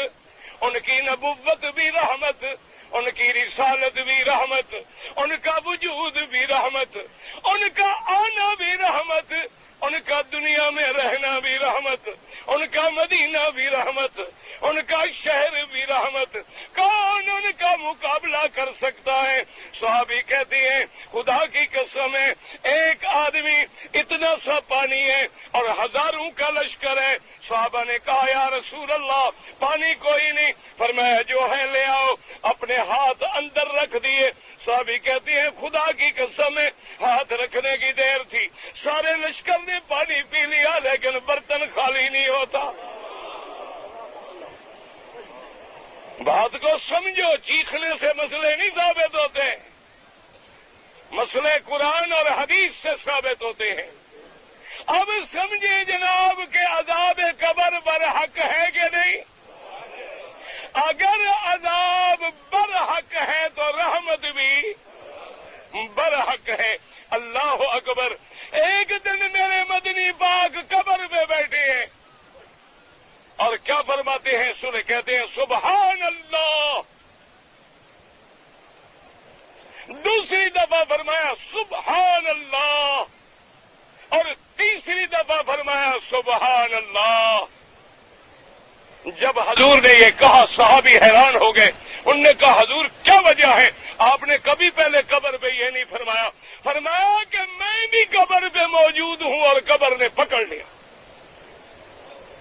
ان کی نبوت بھی رحمت، ان کی رسالت بھی رحمت، ان کا وجود بھی رحمت، ان کا آنا بھی رحمت، ان کا دنیا میں رہنا بھی رحمت، ان کا مدینہ بھی رحمت، ان کا شہر بھی رحمت. کون ان کا مقابلہ کر سکتا ہے؟ صحابی کہتے ہیں خدا کی قسم ہے ایک آدمی اتنا سا پانی ہے اور ہزاروں کا لشکر ہے. صحابہ نے کہا یا رسول اللہ پانی کوئی نہیں. فرمایا جو ہے لے آؤ. اپنے ہاتھ اندر رکھ دیے. صحابی کہتے ہیں خدا کی قسم ہے ہاتھ رکھنے کی دیر تھی، سارے لشکر نے پانی پی لیا لیکن برتن خالی نہیں ہوتا. بات کو سمجھو، چیخنے سے مسئلے نہیں ثابت ہوتے، مسئلے قرآن اور حدیث سے ثابت ہوتے ہیں. اب سمجھے جناب کہ عذاب قبر برحق ہے کہ نہیں؟ اگر عذاب برحق ہے تو رحمت بھی برحق ہے. اللہ اکبر. ایک دن میرے مدنی پاک قبر میں بیٹھے ہیں اور کیا فرماتے ہیں سنے، کہتے ہیں سبحان اللہ. دوسری دفعہ فرمایا سبحان اللہ اور تیسری دفعہ فرمایا سبحان اللہ. جب حضور نے یہ کہا صحابی حیران ہو گئے. انہوں نے کہا حضور کیا وجہ ہے؟ آپ نے کبھی پہلے قبر پہ یہ نہیں فرمایا. فرمایا کہ میں بھی قبر پہ موجود ہوں اور قبر نے پکڑ لیا.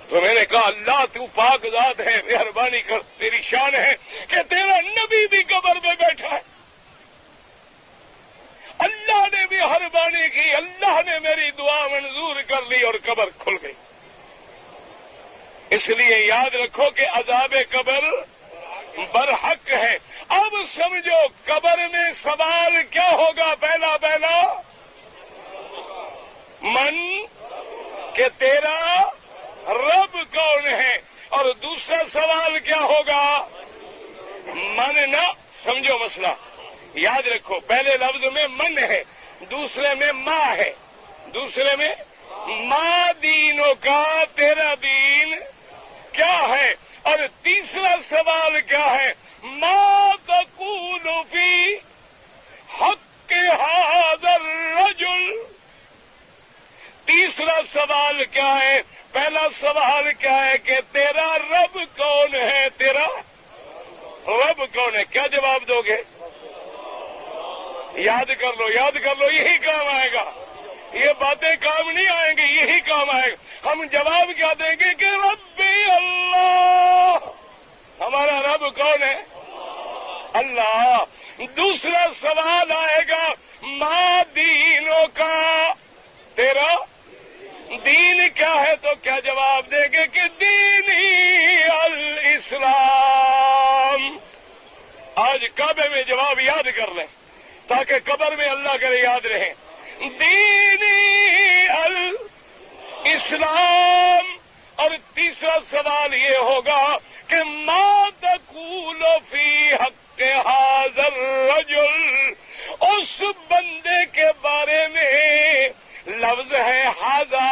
تو میں نے کہا اللہ تو پاک ذات ہے، مہربانی کر، تیری شان ہے کہ تیرا نبی بھی قبر پہ بیٹھا ہے. اللہ نے بھی مہربانی کی، اللہ نے میری دعا منظور کر لی اور قبر کھل گئی. اس لیے یاد رکھو کہ عذاب قبر برحق ہے. اب سمجھو قبر میں سوال کیا ہوگا؟ پہلا من کہ تیرا رب کون ہے، اور دوسرا سوال کیا ہوگا؟ من نہ. سمجھو مسئلہ، یاد رکھو پہلے لفظ میں من ہے، دوسرے میں ماں ہے، دوسرے میں ماں دینوں کا، تیرا دین کیا ہے؟ اور تیسرا سوال کیا ہے؟ ما تقول فی حق ھذا الرجل. تیسرا سوال کیا ہے؟ پہلا سوال کیا ہے کہ تیرا رب کون ہے؟ تیرا رب کون ہے؟ کیا جواب دو گے؟ یاد کر لو، یاد کر لو، یہی کام آئے گا. یہ باتیں کام نہیں آئیں گی، یہی کام آئے گا. ہم جواب کیا دیں گے کہ ربی اللہ. ہمارا رب کون ہے؟ اللہ. دوسرا سوال آئے گا ما دینوں کا، تیرا دین کیا ہے؟ تو کیا جواب دیں گے کہ دینی الاسلام. آج کعبے میں جواب یاد کر لیں تاکہ قبر میں اللہ کرے یاد رہیں. دینی الاسلام. اور تیسرا سوال یہ ہوگا کہ ما تقول فی حق ھذا الرجل. اس بندے کے بارے میں لفظ ہے ھذا،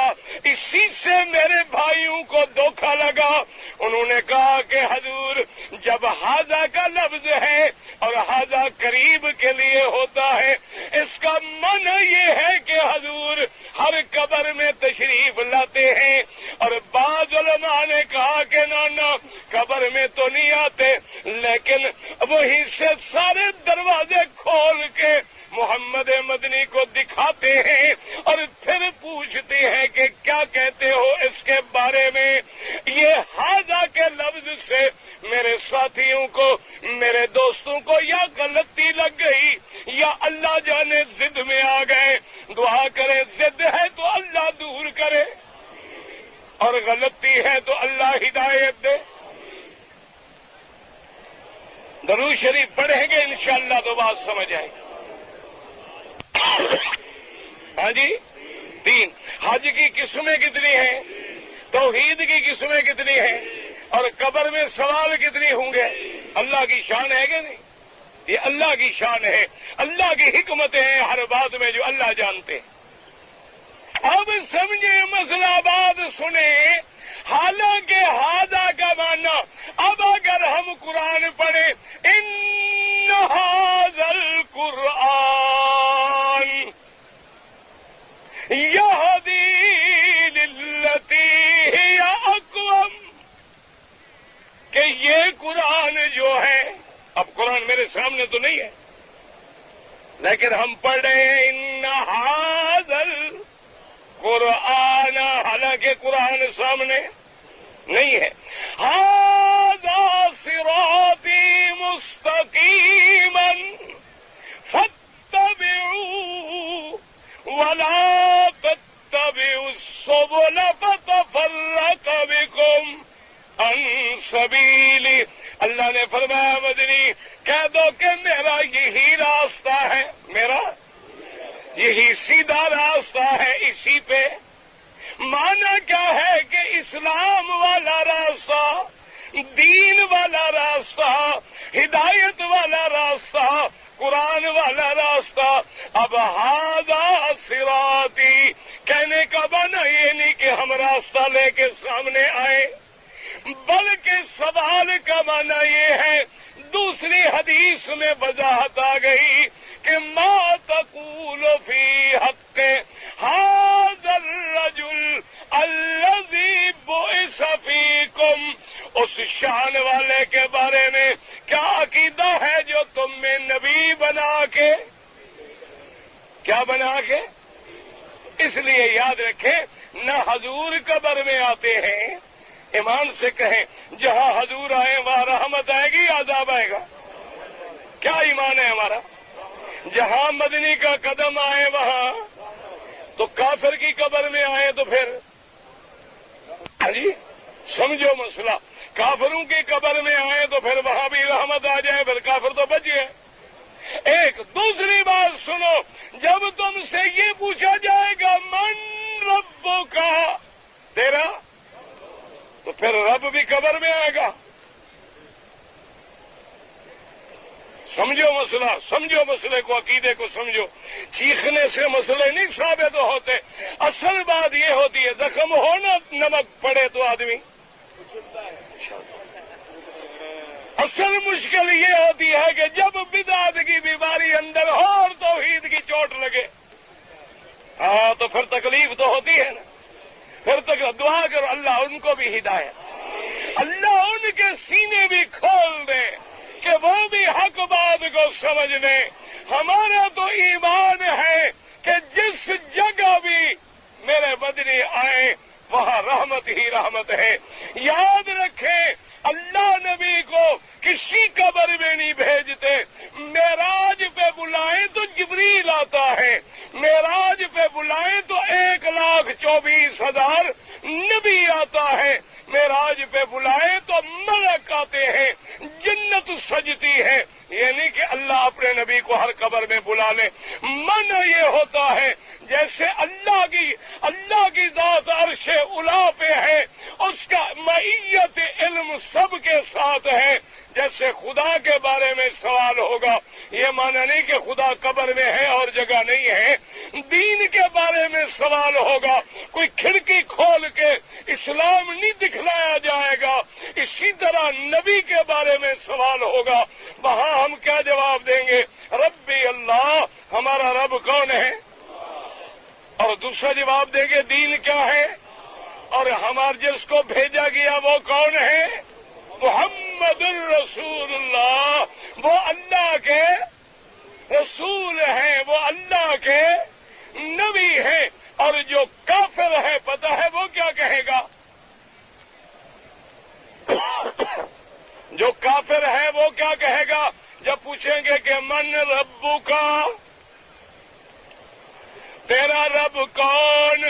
اسی سے میرے بھائیوں کو دھوکہ لگا. انہوں نے کہا کہ حضور جب ھذا کا لفظ ہے اور ھذا قریب کے لیے ہوتا ہے، اس کا معنی یہ ہے کہ حضور ہر قبر میں تشریف لاتے ہیں. اور بعض علماء نے کہا کہ نانا قبر میں تو نہیں آتے، لیکن وہیں سے سارے دروازے کھول کے محمد مدنی کو دکھاتے ہیں اور پھر پوچھتے ہیں کہ کیا کہتے ہو اس کے بارے میں. یہ ھذا کے لفظ سے میرے ساتھیوں کو، میرے دوستوں کو یا غلطی لگ گئی یا اللہ جانے ضد میں آ گئے. دعا کریں ضد ہے تو اللہ دور کرے اور غلطی ہے تو اللہ ہدایت دے. درود شریف پڑھیں گے انشاءاللہ تو بات سمجھ آئے گی. ہاں جی، 3. حج کی قسمیں کتنی ہیں؟ توحید کی قسمیں کتنی ہیں؟ اور قبر میں سوال کتنی ہوں گے؟ اللہ کی شان ہے کہ نہیں؟ یہ اللہ کی شان ہے، اللہ کی حکمتیں ہیں ہر بات میں جو اللہ جانتے ہیں. اب سمجھے مسئلہ، بات سنیں. حالانکہ ھذا کا معنی اب اگر ہم قرآن پڑھیں ان ھذا القرآن یہدی للتی ہی اقوم، کہ یہ قرآن جو ہے، اب قرآن میرے سامنے تو نہیں ہے لیکن ہم پڑھ رہے ہیں ان ھذا القرآن، حالانکہ قرآن سامنے نہیں ہے. ھذا صراطی مستقیما فاتبعوه ولا تتبعوا السبل فتفرق بكم عن سبیلی. اللہ نے فرمایا مدنی کہہ دو کہ میرا یہی راستہ ہے، میرا یہی سیدھا راستہ ہے، اسی پہ. معنی کیا ہے کہ اسلام والا راستہ، دین والا راستہ، ہدایت والا راستہ، قرآن والا راستہ. اب ھذا صراطی کہنے کا معنی یہ نہیں کہ ہم راستہ لے کے سامنے آئے، بلکہ سوال کا معنی یہ ہے. دوسری حدیث میں وضاحت آ گئی کہ ما تقول فی حق ھذا الرجل الذی بعث فیکم، اس شان والے کے بارے میں کیا عقیدہ ہے جو تم میں نبی بنا کے، کیا بنا کے. اس لیے یاد رکھیں نہ حضور قبر میں آتے ہیں. ایمان سے کہیں جہاں حضور آئے وہاں رحمت آئے گی، عذاب آئے گا؟ کیا ایمان ہے ہمارا؟ جہاں مدنی کا قدم آئے وہاں، تو کافر کی قبر میں آئے تو پھر جی سمجھو مسئلہ. کافروں کی قبر میں آئے تو پھر وہاں بھی رحمت آ جائے، پھر کافر تو بچ گئے. ایک دوسری بات سنو، جب تم سے یہ پوچھا جائے گا من ربک کا تیرا، تو پھر رب بھی قبر میں آئے گا. سمجھو مسئلہ، سمجھو مسئلے کو، عقیدے کو سمجھو. چیخنے سے مسئلے نہیں ثابت ہوتے. اصل بات یہ ہوتی ہے زخم ہو نا نمک پڑے تو آدمی، اصل مشکل یہ ہوتی ہے کہ جب بدعت کی بیماری اندر ہو اور توحید کی چوٹ لگے، ہاں تو پھر تکلیف تو ہوتی ہے نا. پھر تک دعا کرو اللہ ان کو بھی ہدایت، اللہ ان کے سینے بھی کھول دے کہ وہ بھی حق بات کو سمجھ لیں. ہمارا تو ایمان ہے کہ جس جگہ بھی میرے مدنی آئے وہاں رحمت ہی رحمت ہے. یاد رکھیں اللہ نبی کو کسی قبر میں نہیں بھیجتے. معراج پہ بلائیں تو جبریل آتا ہے، معراج پہ بلائیں تو 1,24,000 نبی آتا ہے، معراج پہ بلائیں تو ملک آتے ہیں، جنت سجتی ہے. یہ نہیں کہ اللہ اپنے نبی کو ہر قبر میں بلا لے. معنی یہ ہوتا ہے جیسے اللہ کی ذات عرش اولی پہ ہے، اس کا معیت علم سب کے ساتھ ہے. جیسے خدا کے بارے میں سوال ہوگا، یہ معنی نہیں کہ خدا قبر میں ہے اور جگہ نہیں ہے. دین کے بارے میں سوال ہوگا، کوئی کھڑکی کھول کے اسلام نہیں دکھلایا جائے گا. اسی طرح نبی کے بارے میں سوال ہوگا، وہاں ہم کیا جواب دیں گے؟ ربی اللہ، ہمارا رب کون ہے؟ اور دوسرا جواب دیں گے دین کیا ہے، اور ہمارے جس کو بھیجا گیا وہ کون ہے؟ محمد الرسول اللہ. وہ اللہ کے رسول ہیں، وہ اللہ کے نبی ہیں. اور جو کافر ہے پتہ ہے وہ کیا کہے گا؟ جو کافر ہے وہ کیا کہے گا جب پوچھیں گے کہ من ربو کا، تیرا رب کون؟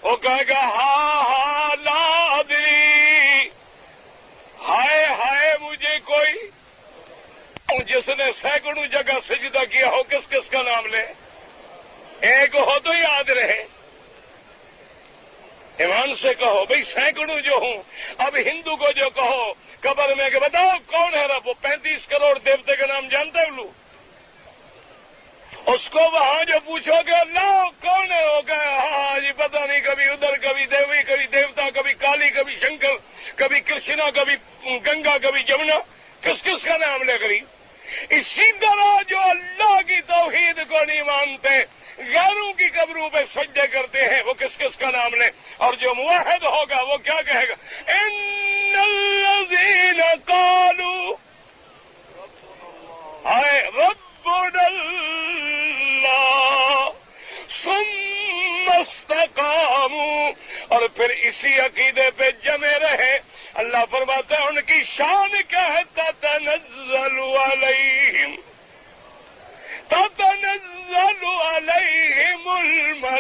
وہ کہے گا ہاں لا ادری، ہائے ہائے مجھے کوئی. جس نے سینکڑوں جگہ سجدہ کیا ہو کس کس کا نام لے؟ ایک ہو تو یاد رہے. ایمان سے کہو بھئی سینکڑوں جو ہوں. اب ہندو کو جو کہو قبر میں کہ بتاؤ کون ہے رب، وہ 35 کروڑ دیوتے کا نام جانتا ہے لو. اس کو وہاں جو پوچھو گے اللہ کون ہے، وہ کہے ہاں جی پتہ نہیں، کبھی ادھر کبھی دیوی کبھی دیوتا، کبھی کالی کبھی شنکر، کبھی کرشنا کبھی گنگا کبھی جمنا. کس کس کا نام لے کری؟ اسی طرح جو اللہ کی توحید کو نہیں مانتے، غیروں کی قبروں پہ سجدے کرتے ہیں، وہ کس کس کا نام لیں؟ اور جو موحد ہوگا وہ کیا کہے گا؟ ان الذین قالوا ہائے ربنا اللہ ثم استقاموا، اور پھر اسی عقیدے پہ جمے رہے. اللہ فرماتا ہے ان کی شان کیا ہے؟ تتنزل علیہم الملائکہ،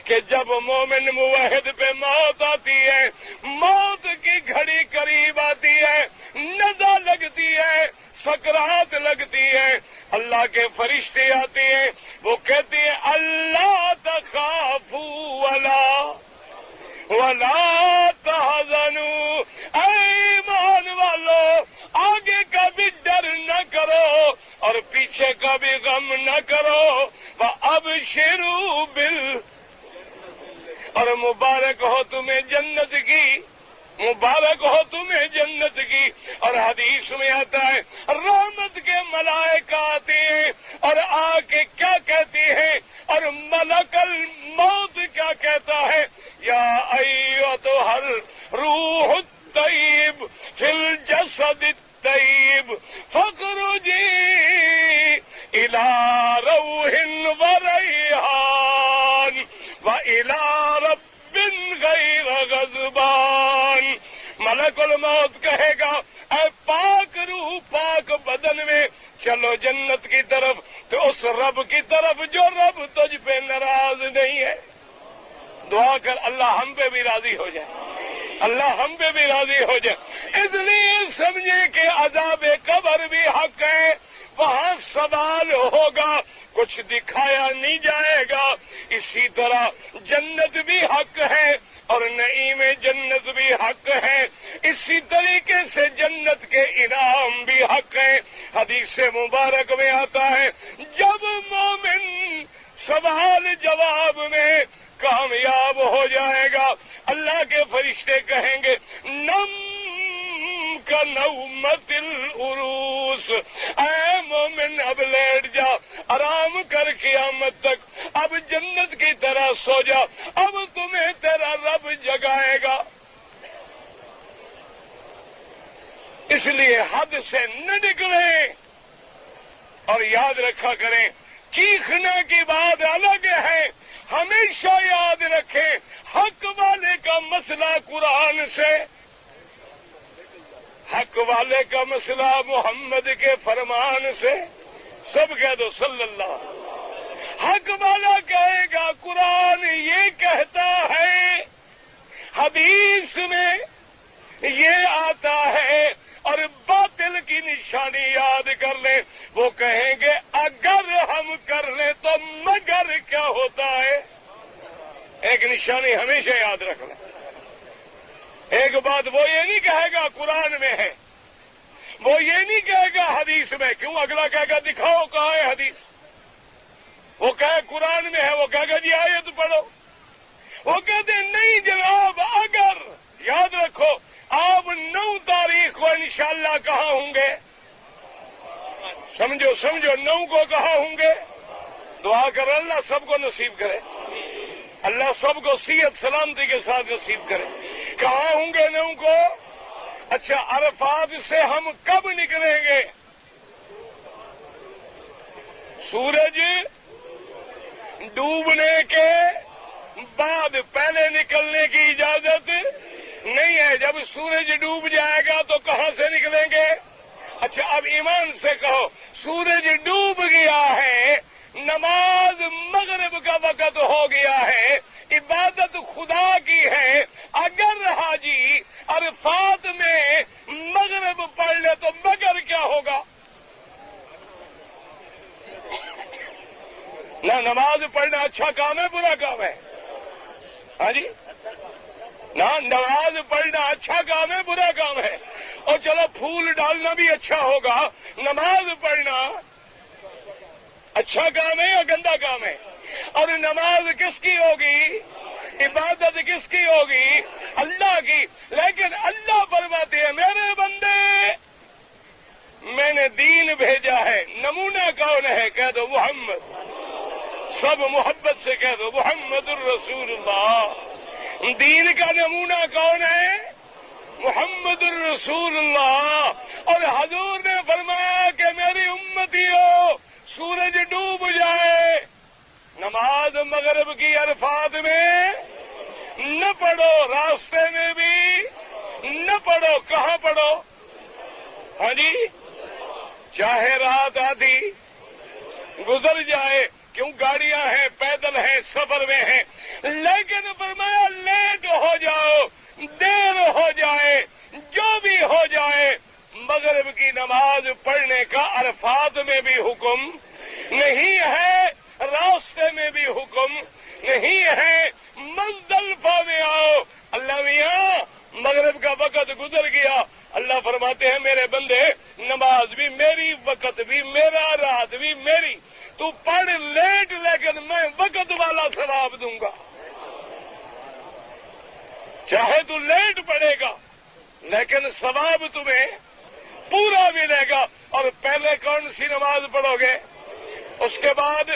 کہ جب مومن موحد پہ موت آتی ہے، موت کی گھڑی قریب آتی ہے، نزا لگتی ہے، سکرات لگتی ہے، اللہ کے فرشتے آتے ہیں، وہ کہتے ہیں اللہ تخافوا ولا تحزنوا، اے ایمان والو آگے کا بھی ڈر نہ کرو اور پیچھے کا بھی غم نہ کرو. وابشروا اور مبارک ہو تمہیں جنت کی، مبارک ہو تمہیں جنت کی. اور حدیث میں آتا ہے رحمت کے ملائکہ آتے ہیں اور آ کے کیا کہتے ہیں، اور ملک الموت کیا کہتا ہے؟ یا ایتھا الروح الطیب فی الجسد الطیب فاخرجی الی روح وریحان وَإِلَىٰ رَبٍّ غَيْرَ غَضْبَانٍ. ملک الموت کہے گا اے پاک روح پاک بدن میں چلو جنت کی طرف، تو اس رب کی طرف جو رب تجھ پہ ناراض نہیں ہے. دعا کر اللہ ہم پہ بھی راضی ہو جائے، اللہ ہم پہ بھی راضی ہو جائے. اس لیے سمجھے کہ عذاب قبر بھی حق ہے، وہاں سوال ہوگا، کچھ دکھایا نہیں جائے گا. اسی طرح جنت بھی حق ہے اور نعیم جنت بھی حق ہے. اسی طریقے سے جنت کے انعام بھی حق ہے. حدیث مبارک میں آتا ہے جب مومن سوال جواب میں کامیاب ہو جائے گا، اللہ کے فرشتے کہیں گے نم کا نومت العروس، اے مومن اب لیٹ جا، آرام کر قیامت تک، اب جنت کی طرح سو جا، اب تمہیں تیرا رب جگائے گا. اس لیے حد سے نہ نکلیں اور یاد رکھا کریں چیخنے کی بات الگ ہے. ہمیشہ یاد رکھیں حق والے کا مسئلہ قرآن سے، حق والے کا مسئلہ محمد کے فرمان سے. سب کہہ دو صلی اللہ. حق والا کہے گا قرآن یہ کہتا ہے، حدیث میں یہ آتا ہے، اور باطل کی نشانی یاد کر لیں، وہ کہیں گے اگر ہم کر لیں تو مگر کیا ہوتا ہے؟ ایک نشانی ہمیشہ یاد رکھنا، ایک بات وہ یہ نہیں کہے گا قرآن میں ہے، وہ یہ نہیں کہے گا حدیث میں، کیوں؟ اگلا کہے گا دکھاؤ کہاں ہے حدیث، وہ کہے قرآن میں ہے، وہ کہے گا جی آیت پڑھو، وہ کہتے ہیں نہیں جناب اگر، یاد رکھو آپ 9 تاریخ کو انشاءاللہ کہاں ہوں گے؟ سمجھو 9 کو کہاں ہوں گے؟ دعا کر اللہ سب کو نصیب کرے، اللہ سب کو صحت سلامتی کے ساتھ نصیب کرے۔ کہاں ہوں گے 9 کو؟ اچھا عرفات سے ہم کب نکلیں گے؟ سورج ڈوبنے کے بعد، پہلے نکلنے کی اجازت نہیں ہے۔ جب سورج ڈوب جائے گا تو کہاں سے نکلیں گے؟ اچھا اب ایمان سے کہو، سورج ڈوب گیا ہے، نماز مغرب کا وقت ہو گیا ہے، عبادت خدا کی ہے، اگر حاجی عرفات میں مغرب پڑھ لے تو مگر کیا ہوگا؟ نہ نماز پڑھنا اچھا کام ہے برا کام ہے؟ ہاں جی، نہ نماز پڑھنا اچھا کام ہے برا کام ہے؟ اور چلو پھول ڈالنا بھی اچھا ہوگا، نماز پڑھنا اچھا کام ہے یا گندا کام ہے؟ اور نماز کس کی ہوگی؟ عبادت کس کی ہوگی؟ اللہ کی۔ لیکن اللہ فرماتے ہیں میرے بندے میں نے دین بھیجا ہے، نمونہ کون ہے؟ کہہ دو محمد، سب محبت سے کہہ دو محمد الرسول اللہ۔ دین کا نمونہ کون ہے؟ محمد الرسول اللہ۔ اور حضور نے فرمایا کہ میری امتی ہو، سورج ڈوب جائے، نماز مغرب کی عرفات میں نہ پڑھو، راستے میں بھی نہ پڑھو۔ کہاں پڑھو؟ ہاں جی، چاہے رات آدھی گزر جائے، کیوں؟ گاڑیاں ہیں، پیدل ہیں، سفر میں ہیں، لیکن فرمایا لیٹ ہو جاؤ، دیر ہو جائے، جو بھی ہو جائے، مغرب کی نماز پڑھنے کا عرفات میں بھی حکم نہیں ہے، راستے میں بھی حکم نہیں ہے۔ مزدلفہ میں آؤ، اللہ میاں مغرب کا وقت گزر گیا، اللہ فرماتے ہیں میرے بندے نماز بھی میری، وقت بھی میرا، رات بھی میری، تو پڑھ لیٹ لیکن میں وقت والا ثواب دوں گا۔ چاہے تو لیٹ پڑے گا لیکن ثواب تمہیں پورا ملے گا۔ اور پہلے کون سی نماز پڑھو گے؟ اس کے بعد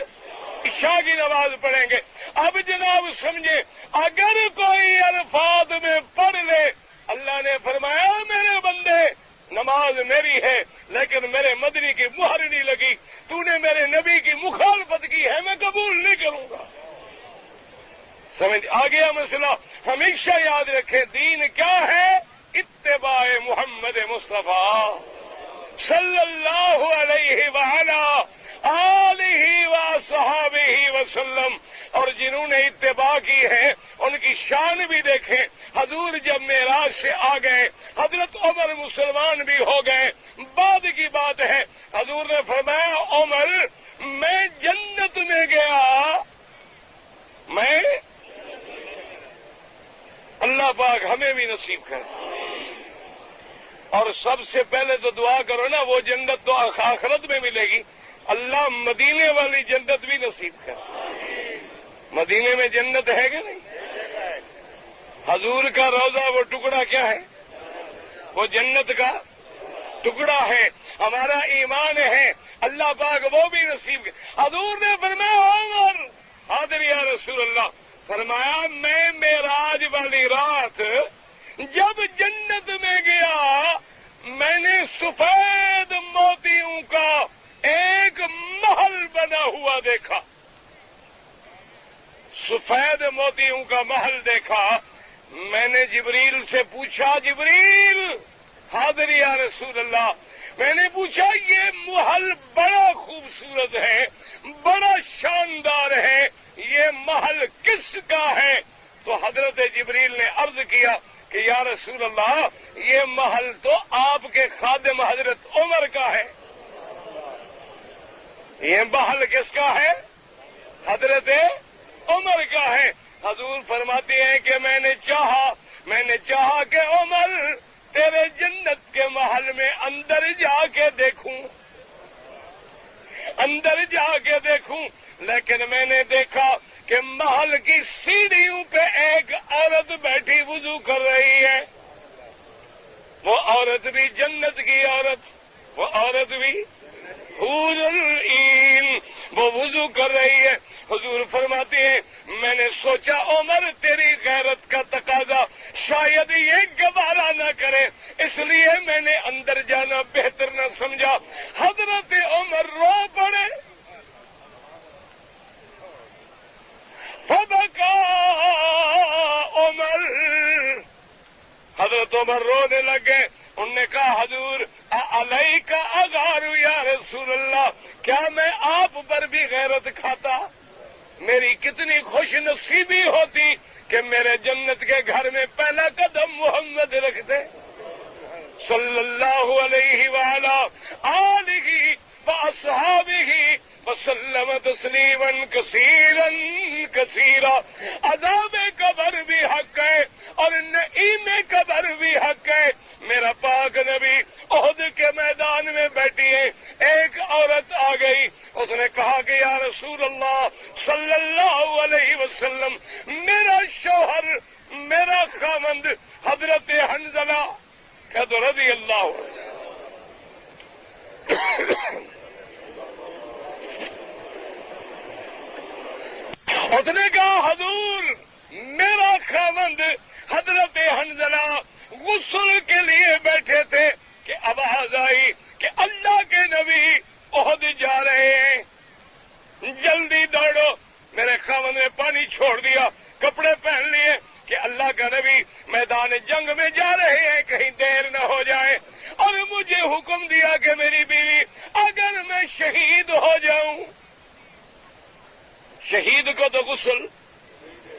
عشاء کی نماز پڑھیں گے۔ اب جناب سمجھے، اگر کوئی عرفات میں پڑھ لے، اللہ نے فرمایا میرے بندے نماز میری ہے لیکن میرے مدنی کی مہر نہیں لگی، تو نے میرے نبی کی مخالفت کی ہے، میں قبول نہیں کروں گا۔ سمجھ آ گیا مسئلہ؟ ہمیشہ یاد رکھیں دین کیا ہے؟ اتباع محمد مصطفیٰ صلی اللہ علیہ وآلہ آلہ وصحابہ وسلم۔ اور جنہوں نے اتباع کی ہے ان کی شان بھی دیکھیں۔ حضور جب معراج سے آ گئے، حضرت عمر مسلمان بھی ہو گئے، بعد کی بات ہے، حضور نے فرمایا عمر میں جنت میں گیا، میں اللہ پاک ہمیں بھی نصیب کرے۔ اور سب سے پہلے تو دعا کرو نا، وہ جنت تو آخرت میں ملے گی، اللہ مدینے والی جنت بھی نصیب کرے۔ مدینے میں جنت ہے کہ نہیں؟ حضور کا روضہ وہ ٹکڑا کیا ہے؟ وہ جنت کا ٹکڑا ہے۔ ہمارا ایمان ہے اللہ پاک وہ بھی نصیب کرے۔ حضور نے فرمایا عمر حاضر یا رسول اللہ، فرمایا میں معراج والی رات جب جنت میں گیا، میں نے سفید موتیوں کا ایک محل بنا ہوا دیکھا، سفید موتیوں کا محل دیکھا۔ میں نے جبریل سے پوچھا، جبریل حاضر یا رسول اللہ، میں نے پوچھا یہ محل بڑا خوبصورت ہے، بڑا شاندار ہے، یہ محل کس کا ہے؟ تو حضرت جبریل نے عرض کیا کہ یا رسول اللہ یہ محل تو آپ کے خادم حضرت عمر کا ہے. یہ محل کس کا ہے؟ حضرت عمر کا ہے. حضور فرماتے ہیں کہ میں نے چاہا کہ عمر تیرے جنت کے محل میں اندر جا کے دیکھوں لیکن میں نے دیکھا کہ محل کی سیڑھیوں پہ ایک عورت بیٹھی وضو کر رہی ہے. وہ عورت بھی جنت کی عورت، وہ عورت بھی حور العین، وہ وضو کر رہی ہے. حضور فرماتے ہیں میں نے سوچا عمر تیری غیرت کا تقاضا شاید یہ گوارا نہ کرے، اس لیے میں نے اندر جانا بہتر نہ سمجھا. حضرت عمر رو پڑے. فبکا عمر، حضرت عمر رونے لگے. انہوں نے کہا حضور علیک اغار یا رسول اللہ، کیا میں آپ پر بھی غیرت کھاتا؟ میری کتنی خوش نصیبی ہوتی کہ میرے جنت کے گھر میں پہلا قدم محمد رکھتے صلی اللہ علیہ وآلہ آلہ واصحابہ وسلم تسلیما کثیرا کثیرا. عذاب قبر بھی حق ہے اور نعیم قبر بھی حق ہے. میرا پاک نبی احد کے میدان میں بیٹھی ہے، ایک عورت آ گئی. اس نے کہا کہ یا رسول اللہ صلی اللہ علیہ وسلم، میرا شوہر، میرا خاوند حضرت حنظلہ رضی اللہ عنہ اس نے کہا حضور میرا خاوند حضرت حنظلہ غسل کے لیے بیٹھے تھے کہ آواز آئی کہ اللہ کے نبی احد جا رہے ہیں، جلدی دوڑو. میرے خاوند نے پانی چھوڑ دیا، کپڑے پہن لیے کہ اللہ کا نبی میدان جنگ میں جا رہے ہیں، کہیں دیر نہ ہو جائے. اور مجھے حکم دیا کہ میری بیوی اگر میں شہید ہو جاؤں، شہید کو تو غسل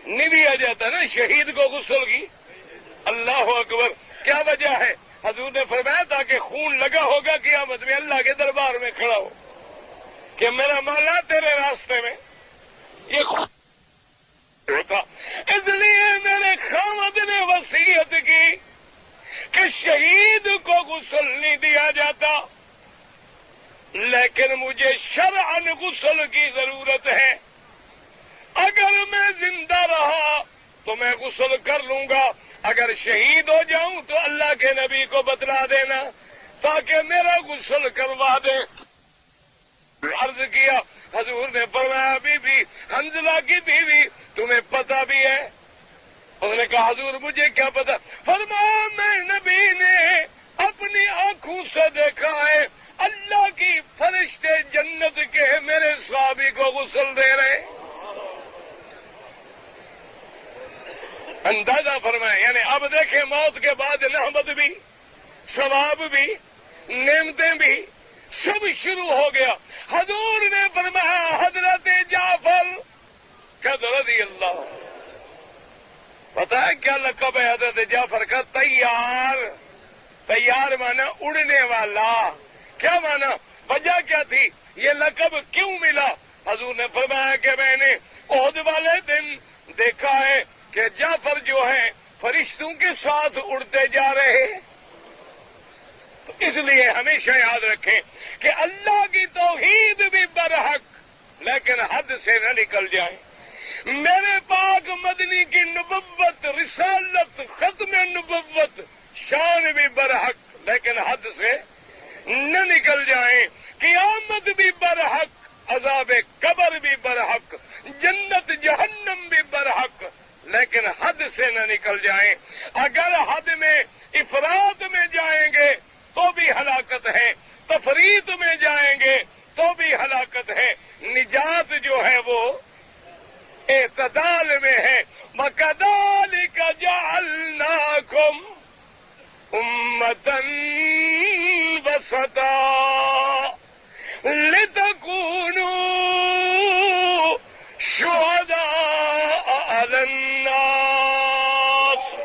نہیں دیا جاتا نا، شہید کو غسل کی. اللہ اکبر. کیا وجہ ہے؟ حضور نے فرمایا تاکہ خون لگا ہوگا قیامت میں اللہ کے دربار میں کھڑا ہو کہ میرا مولا تیرے راستے میں یہ خون ہوتا. اس لیے میرے خاوند نے وصیت کی کہ شہید کو غسل نہیں دیا جاتا، لیکن مجھے شرعاً غسل کی ضرورت ہے. اگر میں زندہ رہا تو میں غسل کر لوں گا، اگر شہید ہو جاؤں تو اللہ کے نبی کو بتلا دینا تاکہ میرا غسل کروا دے. عرض کیا. حضور نے فرمایا بی بی حنظلہ کی بیوی تمہیں پتہ بھی ہے؟ اس نے کہا حضور مجھے کیا پتا؟ فرمایا میں نبی نے اپنی آنکھوں سے دیکھا ہے اللہ کی فرشتے جنت کے میرے صحابی کو غسل دے رہے. اندازہ فرمائے. یعنی اب دیکھیں موت کے بعد نعمت بھی، ثواب بھی، نعمتیں بھی سب شروع ہو گیا. حضور نے فرمایا حضرت جعفر رضی اللہ. پتا ہے کیا لقب ہے حضرت جعفر کا؟ تیار. تیار مانا اڑنے والا. کیا مانا؟ وجہ کیا تھی؟ یہ لقب کیوں ملا؟ حضور نے فرمایا کہ میں نے احد والے دن دیکھا ہے کہ جعفر جو ہے فرشتوں کے ساتھ اڑتے جا رہے. تو اس لیے ہمیشہ یاد رکھیں کہ اللہ کی توحید بھی برحق لیکن حد سے نہ نکل جائیں. میرے پاک مدنی کی نبوت، رسالت، ختم نبوت، شان بھی برحق لیکن حد سے نہ نکل جائیں. قیامت بھی برحق، عذاب قبر بھی برحق، جنت جہنم بھی برحق لیکن حد سے نہ نکل جائیں. اگر حد میں افراط میں جائیں گے تو بھی ہلاکت ہے، تفریط میں جائیں گے تو بھی ہلاکت ہے. نجات جو ہے وہ اعتدال میں ہے. وَكَذَلِكَ جَعَلْنَاكُمْ أُمَّةً وَسَطًا